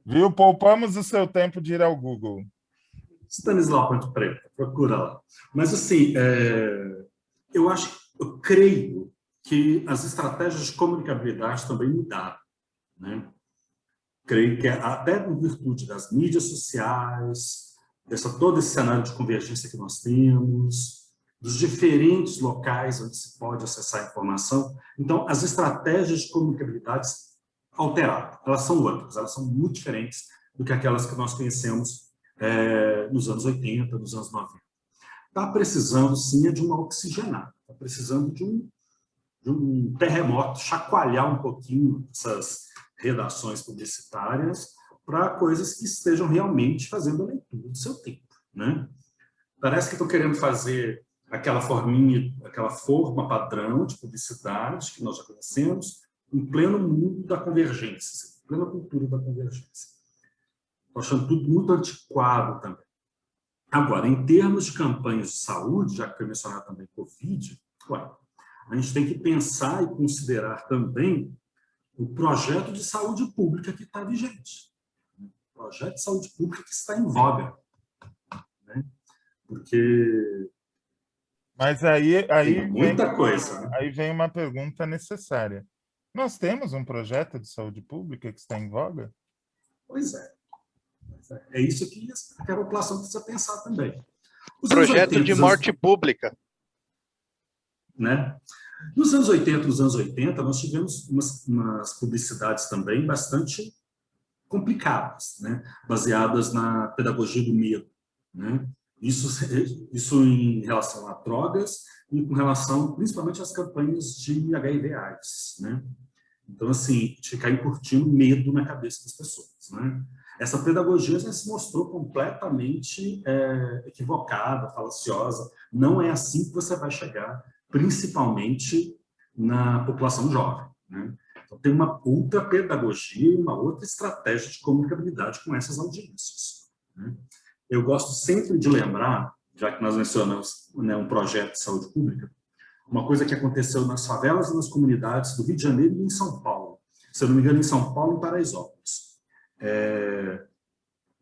Viu? Poupamos o seu tempo de ir ao Google. Stanislau Ponte Preta, procura lá. Mas, assim, eu creio que as estratégias de comunicabilidade também mudaram, né? Creio que até em virtude das mídias sociais, todo esse cenário de convergência que nós temos, dos diferentes locais onde se pode acessar a informação. Então, as estratégias de comunicabilidade alteraram. Elas são outras, elas são muito diferentes do que aquelas que nós conhecemos nos anos 80, nos anos 90. Está precisando, sim, de uma oxigenada. Está precisando de um terremoto, chacoalhar um pouquinho essas redações publicitárias para coisas que estejam realmente fazendo a leitura do seu tempo, né? Parece que estão querendo fazer aquela forma padrão de publicidade que nós já conhecemos, em pleno mundo da convergência, em plena cultura da convergência. Estou achando tudo muito antiquado também. Agora, em termos de campanhas de saúde, já que foi mencionado também Covid, a gente tem que pensar e considerar também o projeto de saúde pública que está vigente. O projeto de saúde pública que está em voga. Né? Porque Mas aí tem muita coisa. Né? Aí vem uma pergunta necessária. Nós temos um projeto de saúde pública que está em voga? Pois é. É isso que a população precisa pensar também. Projeto de morte pública. Né? Nos anos 80, nós tivemos umas publicidades também bastante complicadas, né? Baseadas na pedagogia do medo. Né? Isso em relação a drogas e com relação principalmente às campanhas de HIV/AIDS. Né? Então, assim, ficar incutindo medo na cabeça das pessoas. Né? Essa pedagogia já se mostrou completamente equivocada, falaciosa. Não é assim que você vai chegar, principalmente na população jovem. Né? Então, tem uma outra pedagogia, uma outra estratégia de comunicabilidade com essas audiências. Né? Eu gosto sempre de lembrar, já que nós mencionamos, né, um projeto de saúde pública, uma coisa que aconteceu nas favelas e nas comunidades do Rio de Janeiro e em São Paulo. Se eu não me engano, em São Paulo e em Paraisópolis.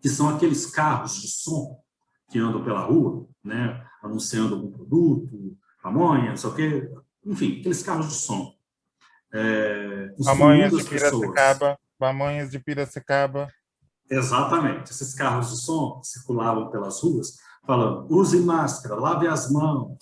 Que são aqueles carros de som que andam pela rua, né, anunciando algum produto, pamonha, não sei o quê. Enfim, aqueles carros de som. Pamonhas Instruindo de as pessoas. Pamonhas de Piracicaba. Exatamente. Esses carros de som circulavam pelas ruas falando: use máscara, lave as mãos,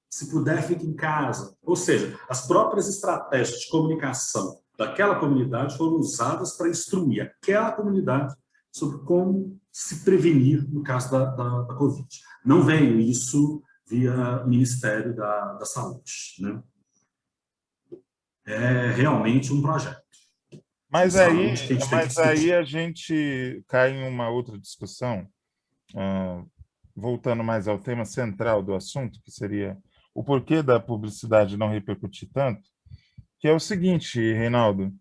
se puder, fique em casa. Ou seja, as próprias estratégias de comunicação daquela comunidade foram usadas para instruir aquela comunidade sobre como se prevenir no caso da Covid. Não veio isso via Ministério da Saúde, né? É realmente um projeto de saúde que a gente tem que Mas aí discutir. a gente cai em uma outra discussão, voltando mais ao tema central do assunto, que seria o porquê da publicidade não repercutir tanto, que é o seguinte, Reinaldo,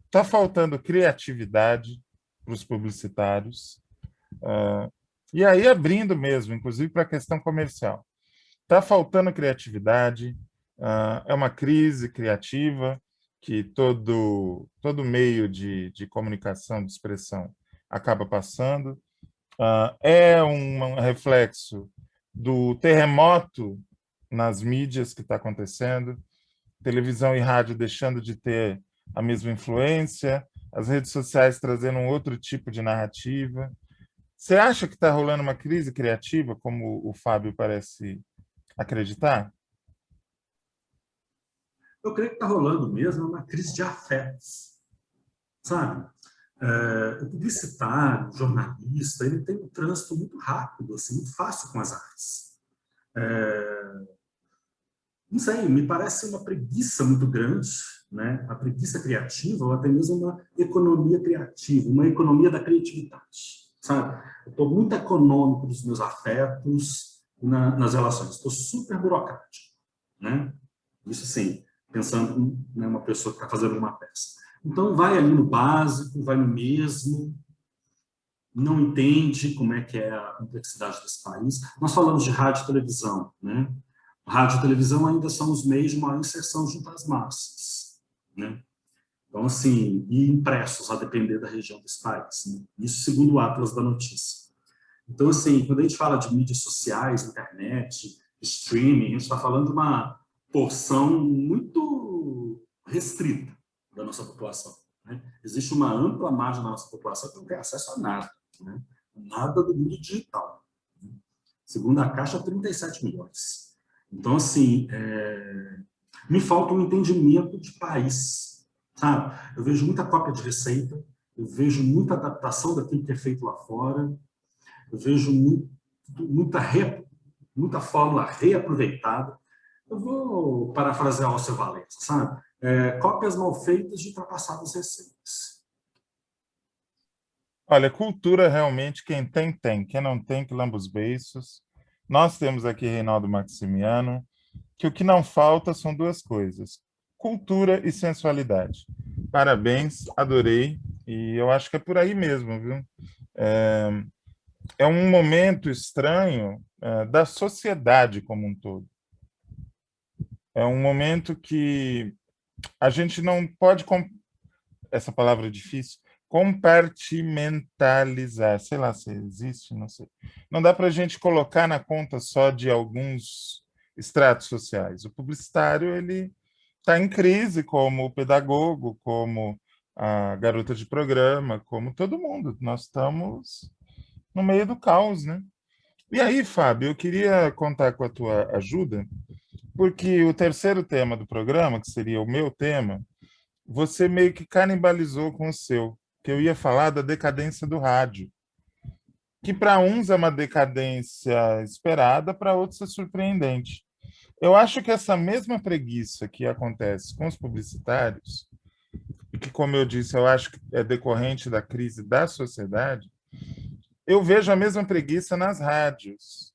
está faltando criatividade para os publicitários, e aí abrindo mesmo, inclusive para a questão comercial. Está faltando criatividade, é uma crise criativa que todo meio de comunicação, de expressão, acaba passando. É um reflexo do terremoto nas mídias que está acontecendo, televisão e rádio deixando de ter a mesma influência, as redes sociais trazendo um outro tipo de narrativa. Você acha que está rolando uma crise criativa, como o Fábio parece acreditar? Eu creio que está rolando mesmo uma crise de afetos, sabe? O publicitário, o jornalista, ele tem um trânsito muito rápido, assim, muito fácil com as artes. Não sei, me parece uma preguiça muito grande, né? A preguiça criativa, ou até mesmo uma economia criativa, uma economia da criatividade, sabe? Eu estou muito econômico dos meus afetos nas relações, estou super burocrático, né? Isso sim, pensando em uma pessoa que está fazendo uma peça. Então, vai ali no básico, vai no mesmo, não entende como é que é a complexidade desse país. Nós falamos de rádio e televisão, né? Rádio e televisão ainda são os meios de maior inserção junto às massas, né? Então, assim, e impressos, a depender da região desse país, né? Isso segundo o Atlas da Notícia. Então, assim, quando a gente fala de mídias sociais, internet, streaming, a gente está falando de uma porção muito restrita da nossa população, né? Existe uma ampla margem da nossa população que não tem acesso a nada, né? Nada do mundo digital, né? Segundo a Caixa, 37 milhões. Então, assim, me falta um entendimento de país, sabe? Eu vejo muita cópia de receita, eu vejo muita adaptação daquilo que é feito lá fora, eu vejo muita fórmula reaproveitada. Eu vou parafrasear o Alceu Valença, sabe? Cópias mal feitas de ultrapassadas receitas. Olha, cultura realmente, quem tem, tem. Quem não tem, que lamba os beiços. Nós temos aqui Reinaldo Maximiano, que o que não falta são duas coisas: cultura e sensualidade. Parabéns, adorei, e eu acho que é por aí mesmo, viu? É um momento estranho da sociedade como um todo. É um momento que a gente não pode, essa palavra é difícil, compartimentalizar, sei lá se existe, não sei. Não dá para a gente colocar na conta só de alguns estratos sociais. O publicitário, ele está em crise, como o pedagogo, como a garota de programa, como todo mundo. Nós estamos no meio do caos, né? E aí, Fábio, eu queria contar com a tua ajuda, porque o terceiro tema do programa, que seria o meu tema, você meio que canibalizou com o seu, que eu ia falar da decadência do rádio, que para uns é uma decadência esperada, para outros é surpreendente. Eu acho que essa mesma preguiça que acontece com os publicitários, e que, como eu disse, eu acho que é decorrente da crise da sociedade, eu vejo a mesma preguiça nas rádios.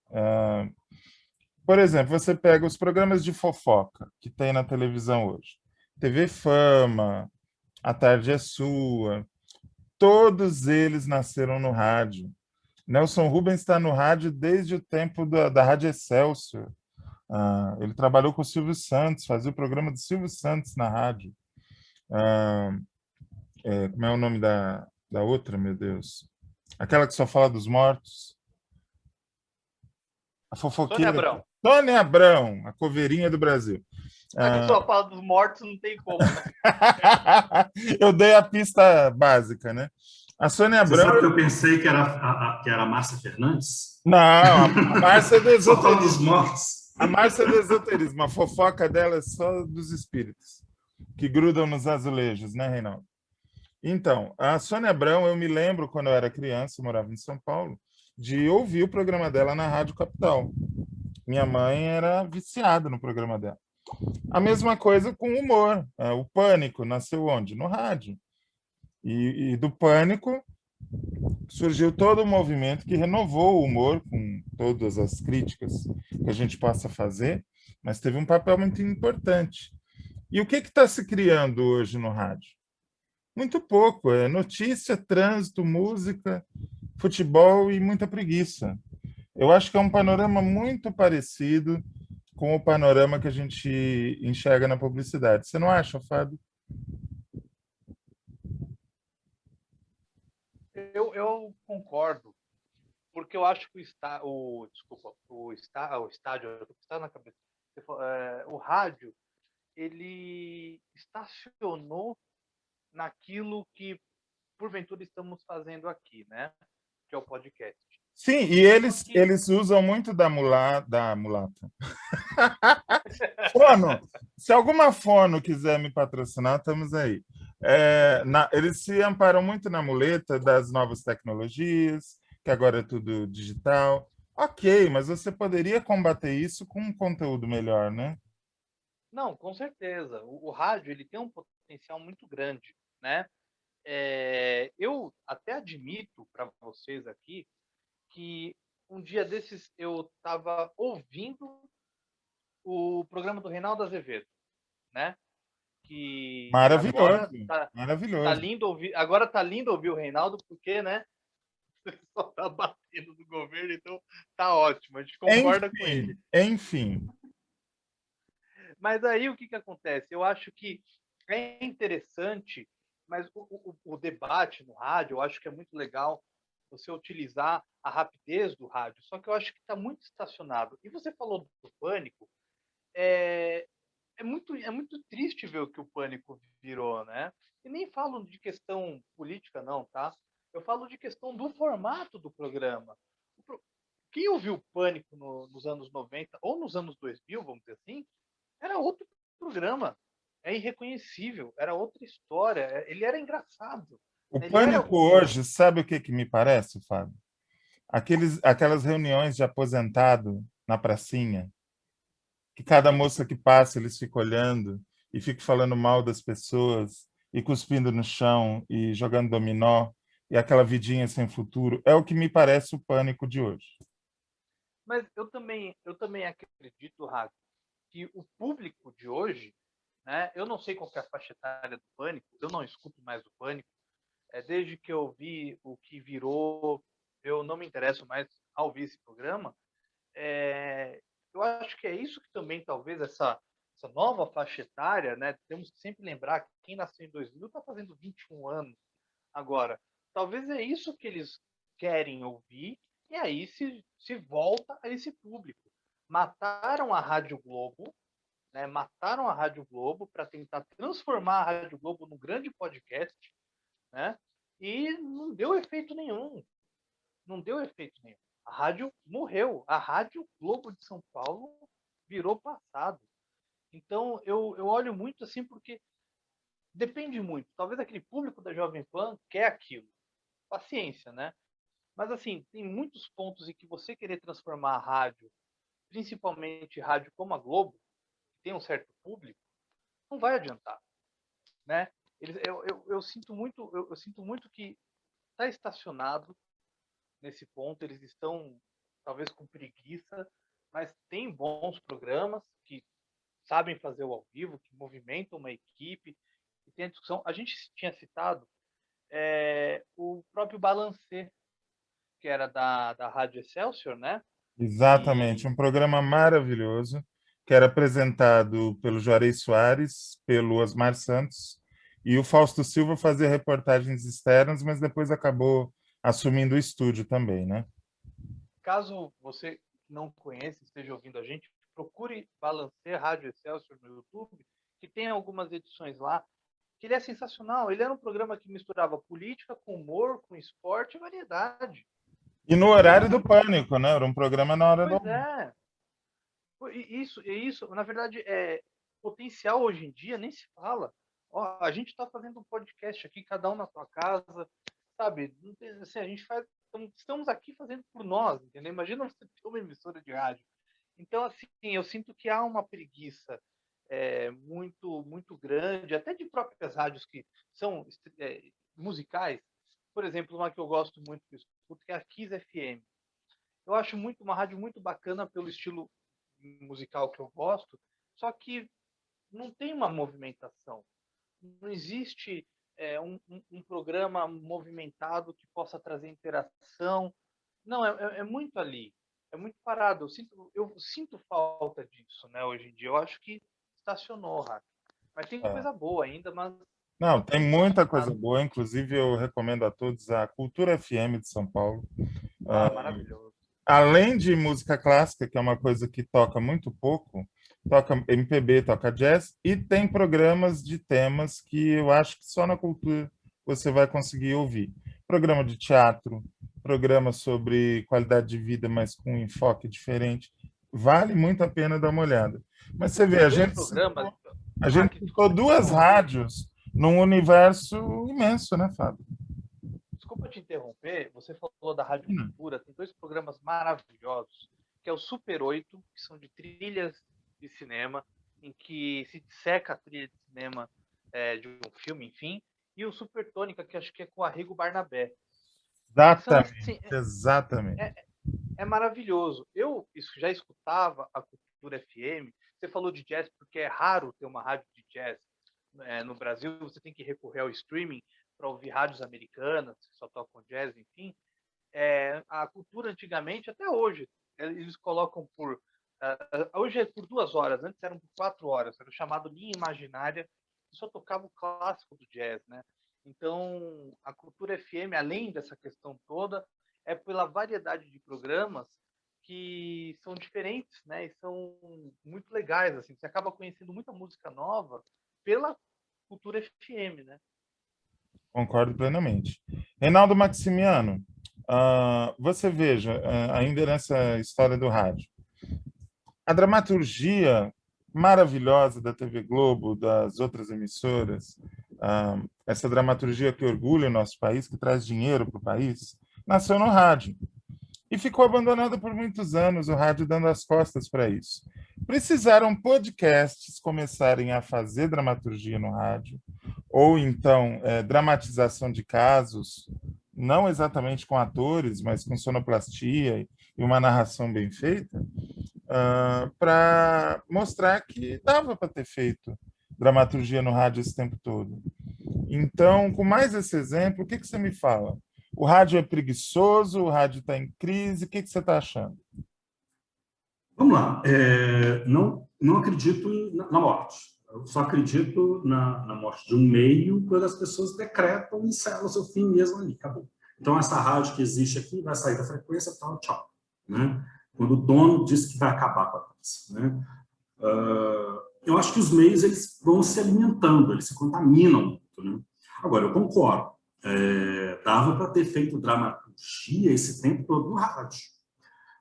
Por exemplo, você pega os programas de fofoca que tem na televisão hoje. TV Fama, A Tarde é Sua, todos eles nasceram no rádio. Nelson Rubens está no rádio desde o tempo da Rádio Excelsior. Ele trabalhou com o Silvio Santos, fazia o programa do Silvio Santos na rádio. Como é o nome da outra, meu Deus? Aquela que só fala dos mortos. A fofoqueira. Sônia Abrão. Sônia Abrão, a coveirinha do Brasil. A que só fala dos mortos não tem como, né? Eu dei a pista básica, né? A Sônia Abrão... Você sabe que eu pensei que era a Márcia Fernandes? Não, a Márcia é do Só fala dos esoterismo. mortos. A Márcia é do esoterismo. A fofoca dela é só dos espíritos que grudam nos azulejos, né, Reinaldo? Então, a Sônia Abrão, eu me lembro quando eu era criança, eu morava em São Paulo, de ouvir o programa dela na Rádio Capital. Minha mãe era viciada no programa dela. A mesma coisa com o humor. O Pânico nasceu onde? No rádio. E do Pânico surgiu todo um movimento que renovou o humor, com todas as críticas que a gente possa fazer, mas teve um papel muito importante. E o que está se criando hoje no rádio? Muito pouco. É notícia, trânsito, música, futebol e muita preguiça. Eu acho que é um panorama muito parecido com o panorama que a gente enxerga na publicidade. Você não acha, Fábio? Eu concordo, porque eu acho que o estádio, está na cabeça. O rádio, ele estacionou naquilo que porventura estamos fazendo aqui, né? Que é o podcast. Sim, e eles usam muito da mulata. Fono. Se alguma fono quiser me patrocinar, estamos aí. Eles se amparam muito na muleta das novas tecnologias, que agora é tudo digital. Ok, mas você poderia combater isso com um conteúdo melhor, né? Não, com certeza. O rádio ele tem um potencial muito grande, né? Eu até admito para vocês aqui que um dia desses eu estava ouvindo o programa do Reinaldo Azevedo, né? Que agora Maravilhoso, tá maravilhoso. lindo ouvir, agora tá lindo ouvir o Reinaldo, porque, né? Só tá batendo no governo, então tá ótimo, a gente concorda com ele. Enfim. Mas aí o que acontece? Eu acho que é interessante, mas o debate no rádio, eu acho que é muito legal você utilizar a rapidez do rádio, só que eu acho que está muito estacionado. E você falou do pânico, é muito triste ver o que o pânico virou, né? E nem falo de questão política, não, tá? Eu falo de questão do formato do programa. Quem ouviu o Pânico nos anos 90 ou nos anos 2000, vamos dizer assim, era outro programa. É irreconhecível, era outra história. Ele era engraçado. O Ele era pânico hoje, sabe o que me parece, Fábio? Aquelas reuniões de aposentado na pracinha, que cada moça que passa eles ficam olhando e ficam falando mal das pessoas e cuspindo no chão e jogando dominó e aquela vidinha sem futuro. É o que me parece o pânico de hoje. Mas eu também acredito, Rago, que o público de hoje, né? Eu não sei qual é a faixa etária do Pânico, eu não escuto mais o Pânico. Desde que eu vi o que virou, eu não me interesso mais a ouvir esse programa. Eu acho que é isso que também, talvez, essa nova faixa etária, né? Temos que sempre lembrar que quem nasceu em 2000 está fazendo 21 anos agora. Talvez é isso que eles querem ouvir, e aí se volta a esse público. Mataram a Rádio Globo, né? Mataram a Rádio Globo para tentar transformar a Rádio Globo num grande podcast, né? E não deu efeito nenhum. Não deu efeito nenhum. A rádio morreu. A Rádio Globo de São Paulo virou passado. Então, eu olho muito assim porque depende muito. Talvez aquele público da Jovem Pan quer aquilo. Paciência, né? Mas, assim, tem muitos pontos em que você querer transformar a rádio, principalmente rádio como a Globo, que tem um certo público, não vai adiantar, né? Eu sinto muito que está estacionado nesse ponto. Eles estão, talvez, com preguiça, mas tem bons programas que sabem fazer o ao vivo, que movimentam uma equipe, que tem a discussão. A gente tinha citado o próprio Balancê, que era da Rádio Excelsior, né? Exatamente, E um programa maravilhoso que era apresentado pelo Juarez Soares, pelo Osmar Santos, e o Fausto Silva fazia reportagens externas, mas depois acabou assumindo o estúdio também, né? caso você não conheça, esteja ouvindo a gente, procure Balancê Rádio Excelsior no YouTube, que tem algumas edições lá, que ele é sensacional. Ele era um programa que misturava política com humor, com esporte e variedade. E no horário do Pânico, né? Era um programa na hora do Pois almoço. é. Isso, na verdade, potencial hoje em dia nem se fala. Ó, a gente está fazendo um podcast aqui, cada um na sua casa, sabe? Assim, a gente faz, estamos aqui fazendo por nós, entendeu? Imagina você ter uma emissora de rádio. Então, assim, eu sinto que há uma preguiça muito grande, até de próprias rádios que são musicais. Por exemplo, uma que eu gosto muito, que eu escuto, que é a Kiss FM. Eu acho uma rádio muito bacana pelo estilo musical que eu gosto, só que não tem uma movimentação. Não existe um programa movimentado que possa trazer interação. Não, é muito ali. É muito parado. Eu sinto falta disso, né, hoje em dia. Eu acho que estacionou, Rafa. Mas tem É. coisa boa ainda, mas Não, não tem tem muita coisa funcionado. boa. Inclusive, eu recomendo a todos a Cultura FM de São Paulo. Ah, Ah, maravilhoso. além de música clássica, que é uma coisa que toca muito pouco, toca MPB, toca jazz, e tem programas de temas que eu acho que só na cultura você vai conseguir ouvir. Programa de teatro, programa sobre qualidade de vida, mas com um enfoque diferente. Vale muito a pena dar uma olhada. Mas você vê, Tem dois programas. a Ah, gente que citou desculpa te duas interromper. rádios num universo imenso, né, Fábio? Desculpa te interromper. Você falou da Rádio Cultura. Tem dois programas maravilhosos, que é o Super 8, que são de trilhas de cinema, em que se disseca a trilha de cinema de um filme, enfim, e o Super Tônica, que acho que é com o Arrigo Barnabé. E são Exatamente, assim, exatamente. é maravilhoso. Eu já escutava a Cultura FM. Você falou de jazz porque é raro ter uma rádio de jazz no Brasil. Você tem que recorrer ao streaming para ouvir rádios americanas que só tocam jazz, enfim. A cultura antigamente, até hoje, eles colocam hoje é por 2 horas, antes eram por 4 horas, era o chamado Linha Imaginária, que só tocava o clássico do jazz, né? Então, a Cultura FM, além dessa questão toda, é pela variedade de programas que são diferentes, né? E são muito legais, assim. Você acaba conhecendo muita música nova pela Cultura FM, né? Concordo plenamente. Reinaldo Maximiano, você veja, ainda nessa história do rádio, a dramaturgia maravilhosa da TV Globo, das outras emissoras, essa dramaturgia que orgulha o nosso país, que traz dinheiro para o país, nasceu no rádio. E ficou abandonada por muitos anos, o rádio dando as costas para isso. Precisaram podcasts começarem a fazer dramaturgia no rádio, ou então dramatização de casos, não exatamente com atores, mas com sonoplastia e uma narração bem feita, para mostrar que dava para ter feito dramaturgia no rádio esse tempo todo. Então, com mais esse exemplo, o que você me fala? O rádio é preguiçoso, o rádio está em crise, o que você está achando? Vamos lá. Não acredito na morte. Eu só acredito na morte de um meio quando as pessoas decretam e encerram o seu fim mesmo ali. Acabou. Então, essa rádio que existe aqui vai sair da frequência, tal, tchau. Né? Quando o dono diz que vai acabar com a coisa. Né? Eu acho que os meios eles vão se alimentando, eles se contaminam muito. Né? Agora, eu concordo. Dava para ter feito dramaturgia esse tempo todo no rádio.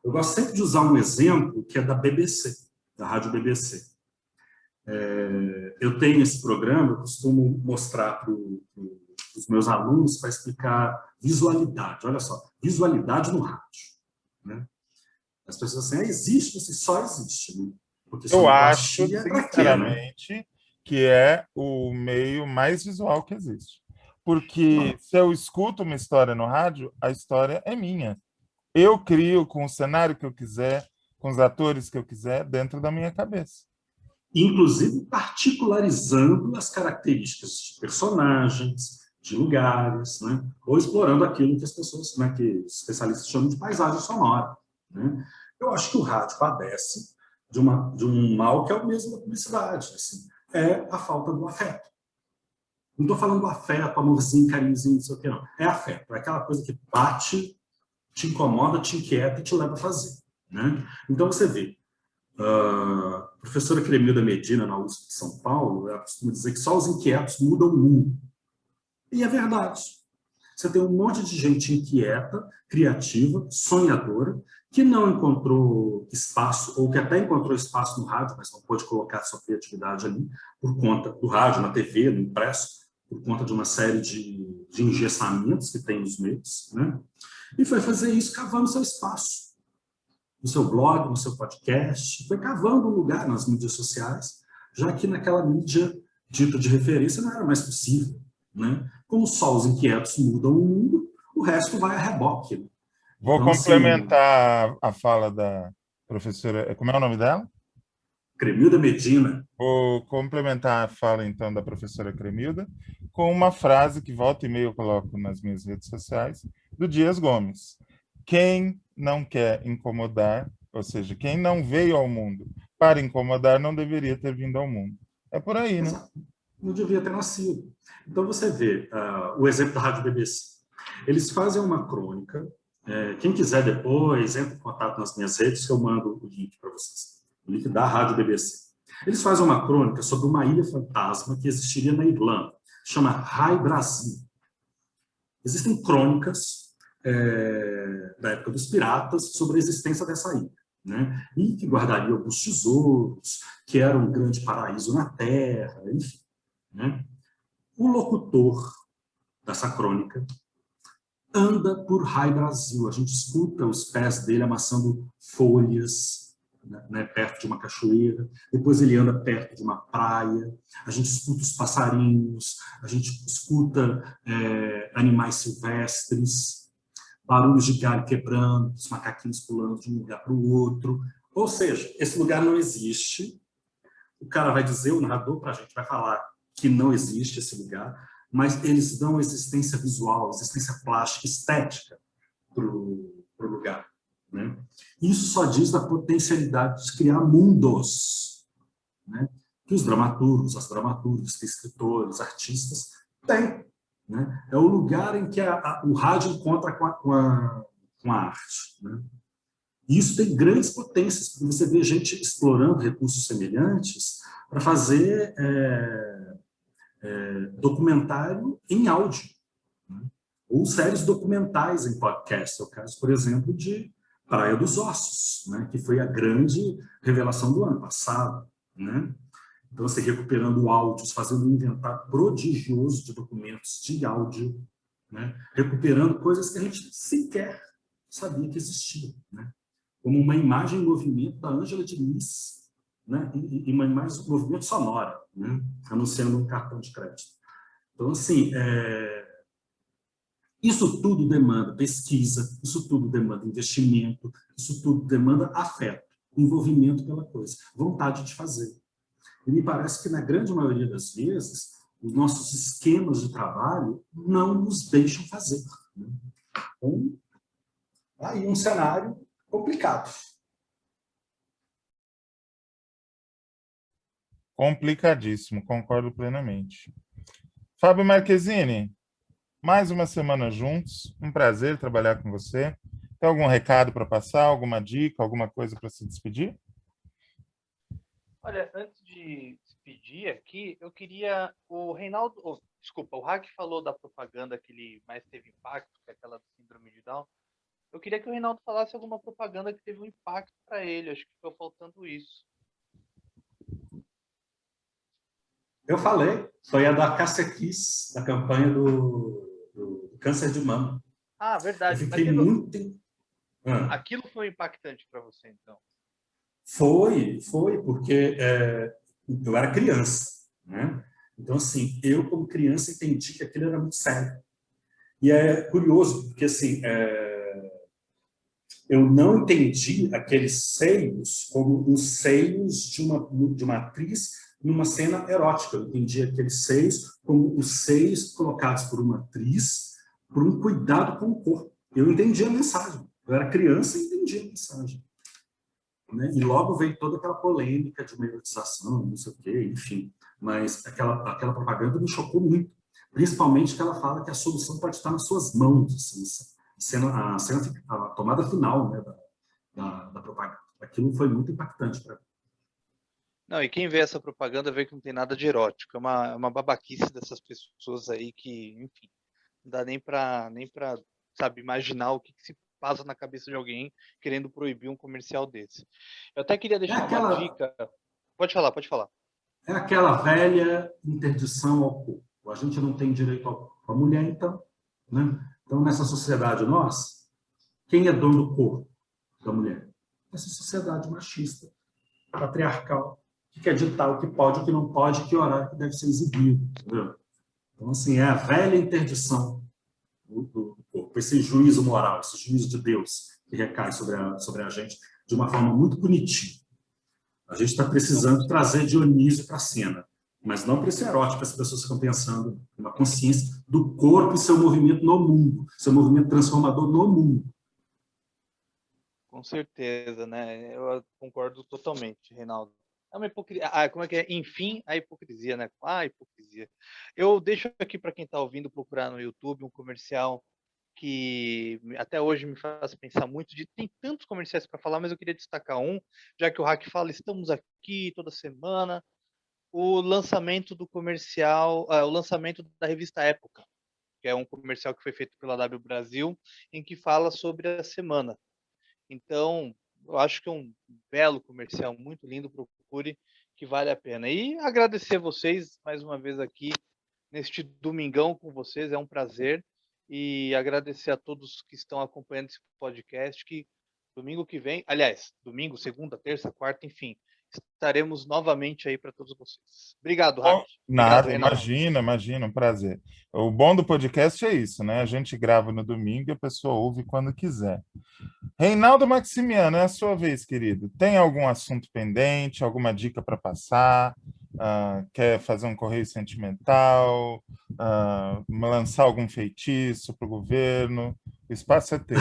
Eu gosto sempre de usar um exemplo que é da BBC, da Rádio BBC. Eu tenho esse programa, eu costumo mostrar para os meus alunos para explicar visualidade. Olha só, visualidade no rádio. Né? As pessoas assim, existe, você só existe. Né? Porque Eu acho, sonoplastia é para quê, né? sinceramente, que é o meio mais visual que existe. Porque se eu escuto uma história no rádio, a história é minha. Eu crio com o cenário que eu quiser, com os atores que eu quiser, dentro da minha cabeça. Inclusive particularizando as características de personagens, de lugares, né? Ou explorando aquilo que as pessoas, né, que os especialistas chamam de paisagem sonora. Né? Eu acho que o rádio padece de um mal que é o mesmo da publicidade. Assim, é a falta do afeto. Não estou falando do afeto, amorzinho, carinhozinho, não sei o que, não. É afeto, é aquela coisa que bate, te incomoda, te inquieta e te leva a fazer. Né? Então, você vê, a professora Cremilda Medina, na USP de São Paulo, ela costuma dizer que só os inquietos mudam o mundo. E é verdade. Você tem um monte de gente inquieta, criativa, sonhadora, que não encontrou espaço, ou que até encontrou espaço no rádio, mas não pôde colocar sua criatividade ali, por conta do rádio, na TV, no impresso, por conta de uma série de engessamentos que tem nos meios, né? E foi fazer isso cavando seu espaço, no seu blog, no seu podcast, foi cavando um lugar nas mídias sociais, já que naquela mídia dita de referência não era mais possível, né? Como só os inquietos mudam o mundo, o resto vai a reboque, né? Vou Então, assim, complementar a fala da professora. Como é o nome dela? Cremilda Medina. Vou complementar a fala, então, da professora Cremilda com uma frase que volta e meia eu coloco nas minhas redes sociais, do Dias Gomes. Quem não quer incomodar, ou seja, quem não veio ao mundo para incomodar, não deveria ter vindo ao mundo. É por aí, né? Exato. Não devia ter nascido. Então, você vê o exemplo da Rádio BBC. Eles fazem uma crônica. Quem quiser depois, entre em contato nas minhas redes, que eu mando o link para vocês. O link da Rádio BBC. Eles fazem uma crônica sobre uma ilha fantasma que existiria na Irlanda. Chama Rai Brasil. Existem crônicas da época dos piratas sobre a existência dessa ilha, né? E que guardaria alguns tesouros, que era um grande paraíso na Terra, enfim, né? O locutor dessa crônica anda por Rai Brasil. A gente escuta os pés dele amassando folhas, né, perto de uma cachoeira. Depois ele anda perto de uma praia. A gente escuta os passarinhos, a gente escuta animais silvestres, barulhos de galho quebrando, os macaquinhos pulando de um lugar para o outro. Ou seja, esse lugar não existe. O cara vai dizer, o narrador para a gente vai falar que não existe esse lugar, mas eles dão existência visual, existência plástica, estética para o lugar, né? Isso só diz da potencialidade de criar mundos, né? Que os dramaturgos, as dramaturgas, que escritores, artistas têm, né? É o lugar em que o rádio encontra com a arte, né? E isso tem grandes potências, porque você vê gente explorando recursos semelhantes para fazer documentário em áudio, né? Ou séries documentais em podcast. É o caso, por exemplo, de Praia dos Ossos, né? Que foi a grande revelação do ano passado, né? Então, você recuperando áudios, fazendo um inventário prodigioso de documentos de áudio, né? Recuperando coisas que a gente sequer sabia que existiam, né? Como uma imagem em movimento da Ângela Diniz, né? E uma imagem em movimento sonora, né? Anunciando um cartão de crédito. Então, assim, isso tudo demanda pesquisa, isso tudo demanda investimento, isso tudo demanda afeto, envolvimento pela coisa, vontade de fazer. E me parece que, na grande maioria das vezes, os nossos esquemas de trabalho não nos deixam fazer, né? Então, aí um cenário complicado. Complicadíssimo, concordo plenamente. Fábio Marquezine, mais uma semana juntos, um prazer trabalhar com você. Tem algum recado para passar, alguma dica, alguma coisa para se despedir? Olha, antes de despedir aqui, eu queria. O Reinaldo. Desculpa, o Hack falou da propaganda que ele mais teve impacto, que é aquela do Síndrome de Down. Eu queria que o Reinaldo falasse alguma propaganda que teve um impacto para ele. Acho que ficou faltando isso. Eu falei, foi a da Cássia Kiss, da campanha do câncer de mama. Ah, Eu verdade. fiquei muito... Aquilo foi impactante para você, então? Foi, porque eu era criança, né? Então, assim, eu, como criança, entendi que aquilo era muito sério. E é curioso, porque, assim, eu não entendi aqueles seios como os seios de uma atriz numa cena erótica. Eu entendi aqueles seios como os seios colocados por uma atriz por um cuidado com o corpo. Eu entendi a mensagem. Eu era criança e entendi a mensagem, né? E logo veio toda aquela polêmica de uma erotização, não sei o quê, enfim. Mas aquela propaganda me chocou muito. Principalmente que ela fala que a solução pode estar nas suas mãos, assim, a tomada final, né, da propaganda. Aquilo foi muito impactante para mim. Não, e quem vê essa propaganda vê que não tem nada de erótico. É uma babaquice dessas pessoas aí que, enfim, não dá nem para sabe, imaginar o que se passa na cabeça de alguém querendo proibir um comercial desse. Eu até queria deixar uma aquela, dica. Pode falar, pode falar. é aquela velha interdição ao corpo. A gente não tem direito à mulher, então. Né? Então, nessa sociedade nossa, quem é dono do corpo da mulher? Essa sociedade machista, patriarcal, que quer ditar o que pode, o que não pode, que horário que deve ser exibido. Entendeu? Então, assim, é a velha interdição do corpo, esse juízo moral, esse juízo de Deus que recai sobre a gente de uma forma muito punitiva. A gente está precisando trazer Dionísio para a cena, mas não para esse erótico que as pessoas ficam pensando, uma consciência do corpo e seu movimento no mundo, seu movimento transformador no mundo. Com certeza, né? Eu concordo totalmente, Reinaldo. É uma hipocrisia. Como é que é? Enfim, a hipocrisia, né? A hipocrisia. Eu deixo aqui para quem está ouvindo procurar no YouTube um comercial que até hoje me faz pensar muito. Tem tantos comerciais para falar, mas eu queria destacar um, já que o Hack fala, estamos aqui toda semana. O lançamento do comercial, o lançamento da revista Época, que é um comercial que foi feito pela W Brasil, em que fala sobre a semana. Então, eu acho que é um belo comercial, muito lindo, procure, que vale a pena. E agradecer vocês mais uma vez aqui neste domingão com vocês, é um prazer. E agradecer a todos que estão acompanhando esse podcast, que domingo que vem, aliás, domingo, segunda, terça, quarta, enfim, estaremos novamente aí para todos vocês. Obrigado, Hack. Obrigado, Nada, Reinaldo. imagina, um prazer. O bom do podcast é isso, né? A gente grava no domingo e a pessoa ouve quando quiser. Reinaldo Maximiano, é a sua vez, querido. Tem algum assunto pendente, alguma dica para passar? Quer fazer um correio sentimental? Lançar algum feitiço para o governo? O espaço é teu.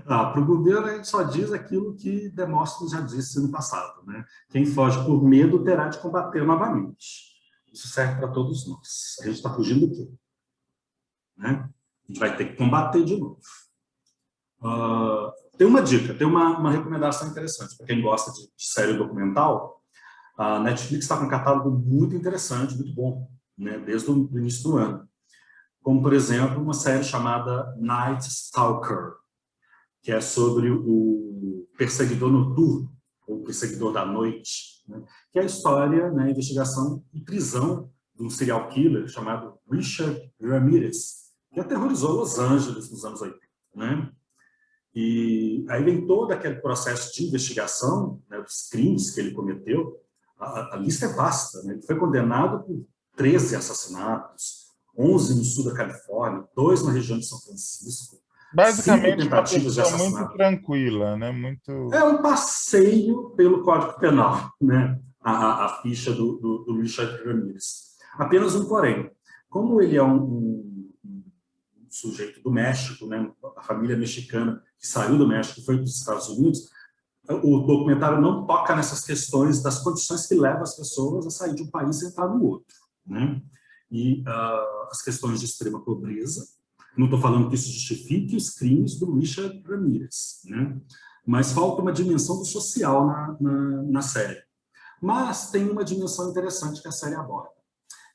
Para o governo, a gente só diz aquilo que Demóstenes já disse no passado. Né? Quem foge por medo terá de combater novamente. Isso serve para todos nós. A gente está fugindo do quê? Né? A gente vai ter que combater de novo. Tem uma dica, tem uma recomendação interessante. Para quem gosta de série documental, a Netflix está com um catálogo muito interessante, muito bom, né? Desde o início do ano. Como, por exemplo, uma série chamada Night Stalker, que é sobre o perseguidor noturno, ou perseguidor da noite, né? Que é a história, né, investigação e prisão de um serial killer chamado Richard Ramirez, que aterrorizou Los Angeles nos anos 80. Né? E aí vem todo aquele processo de investigação, né, dos crimes que ele cometeu. A lista é vasta. Né? Ele foi condenado por 13 assassinatos, 11 no sul da Califórnia, 2 na região de São Francisco, 5 Basicamente, uma tentativas de pessoa muito assassinato. tranquila, né? Muito... É um passeio pelo Código Penal, né? A ficha do Richard Ramirez. Apenas um porém. Como ele é um sujeito do México, né? A família mexicana que saiu do México e foi para os Estados Unidos, o documentário não toca nessas questões das condições que levam as pessoas a sair de um país e entrar no outro. Né? E as questões de extrema pobreza. Não estou falando que isso justifique os crimes do Richard Ramirez, né? Mas falta uma dimensão do social na série. Mas tem uma dimensão interessante que a série aborda,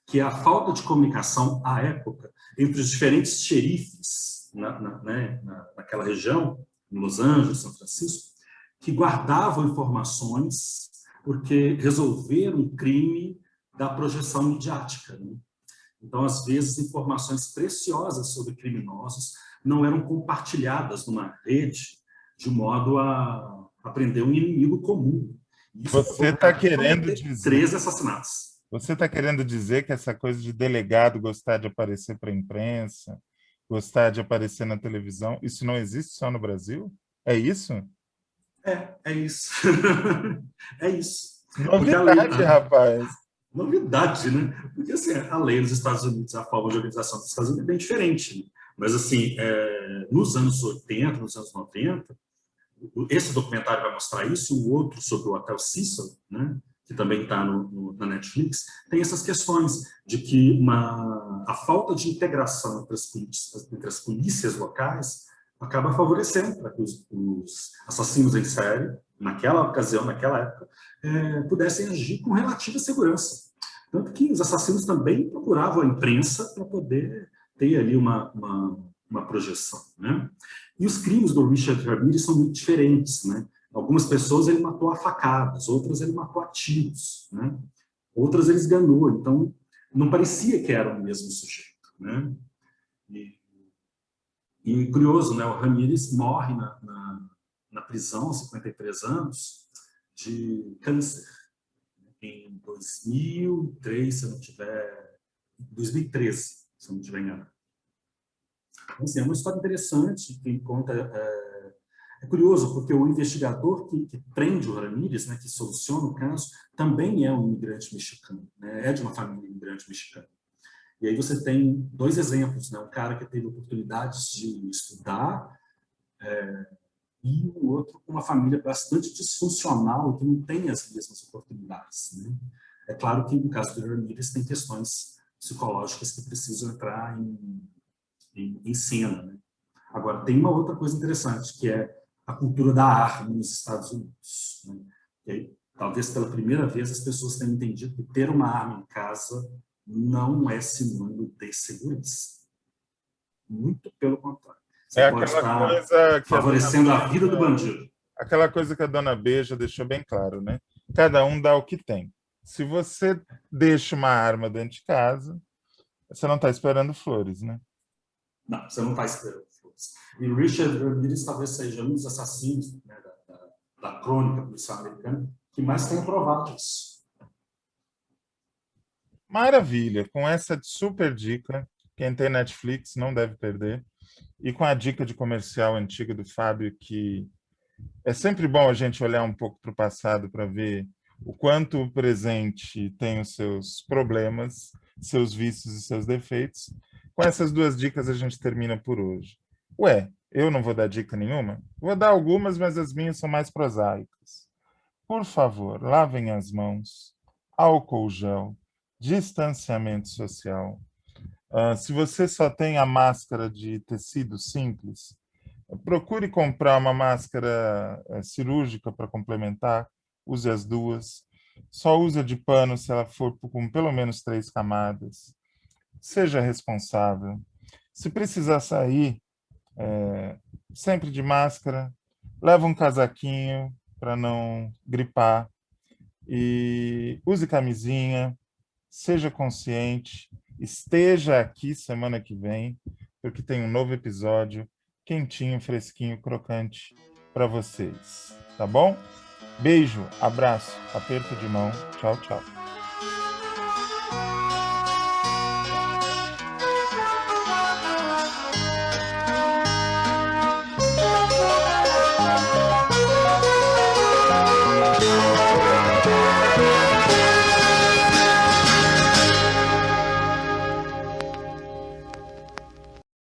que é a falta de comunicação à época entre os diferentes xerifes naquela região, em Los Angeles, São Francisco, que guardavam informações porque resolveram um crime da projeção midiática. Né? Então, às vezes, informações preciosas sobre criminosos não eram compartilhadas numa rede de modo a aprender um inimigo comum. Isso Você está querendo dizer... 13 assassinatos. Você está querendo dizer que essa coisa de delegado gostar de aparecer para a imprensa, gostar de aparecer na televisão, isso não existe só no Brasil? É isso? É isso. É isso. Novidade, rapaz. Novidade, né? Porque assim, a lei dos Estados Unidos, a forma de organização dos Estados Unidos é bem diferente. Né? Mas assim, nos anos 80, nos anos 90, esse documentário vai mostrar isso, e o outro sobre o Hotel Cecil, né? Que também está na Netflix, tem essas questões de que a falta de integração entre as polícias locais acaba favorecendo para que os assassinos em série, naquela ocasião, naquela época, pudessem agir com relativa segurança. Tanto que os assassinos também procuravam a imprensa para poder ter ali uma uma projeção, né? E os crimes do Richard Ramirez são muito diferentes, né? Algumas pessoas ele matou a facadas, outras ele matou a tiros, né? Outras ele esganou, então não parecia que era o mesmo sujeito, né? E curioso, né? O Ramirez morre na prisão, aos 53 anos, de câncer, em 2003, se eu não tiver... 2013, se eu não tiver enganado. Então, assim, é uma história interessante, que conta... É curioso, porque o investigador que prende o Ramirez, né, que soluciona o caso, também é um imigrante mexicano, né, é de uma família imigrante mexicana. E aí você tem dois exemplos, né, um cara que teve oportunidades de estudar e o outro com uma família bastante disfuncional, que não tem as mesmas oportunidades, né? É claro que, no caso do Ramirez, tem questões psicológicas que precisam entrar em cena, né? Agora, tem uma outra coisa interessante, que é a cultura da arma nos Estados Unidos, né? E aí, talvez pela primeira vez as pessoas tenham entendido que ter uma arma em casa não é sinônimo de segurança. Muito pelo contrário. Você É pode aquela estar coisa que favorecendo a vida do bandido. aquela coisa que a dona Beija deixou bem claro, né? Cada um dá o que tem. Se você deixa uma arma dentro de casa, você não está esperando flores, né? Não, você não está esperando flores. E Richard Ramirez talvez seja um dos assassinos, né, da crônica policial americana que mais tem provado isso. Maravilha! Com essa super dica, quem tem Netflix não deve perder. E com a dica de comercial antiga do Fábio, que é sempre bom a gente olhar um pouco para o passado para ver o quanto o presente tem os seus problemas, seus vícios e seus defeitos. Com essas duas dicas a gente termina por hoje. Ué, eu não vou dar dica nenhuma? Vou dar algumas, mas as minhas são mais prosaicas. Por favor, lavem as mãos, álcool gel, distanciamento social. Se você só tem a máscara de tecido simples, procure comprar uma máscara cirúrgica para complementar, use as duas. Só use a de pano se ela for com pelo menos 3 camadas. Seja responsável. Se precisar sair, sempre de máscara, leva um casaquinho para não gripar e use camisinha, seja consciente, esteja aqui semana que vem, porque tem um novo episódio quentinho, fresquinho, crocante para vocês, tá bom? Beijo, abraço, aperto de mão, tchau, tchau.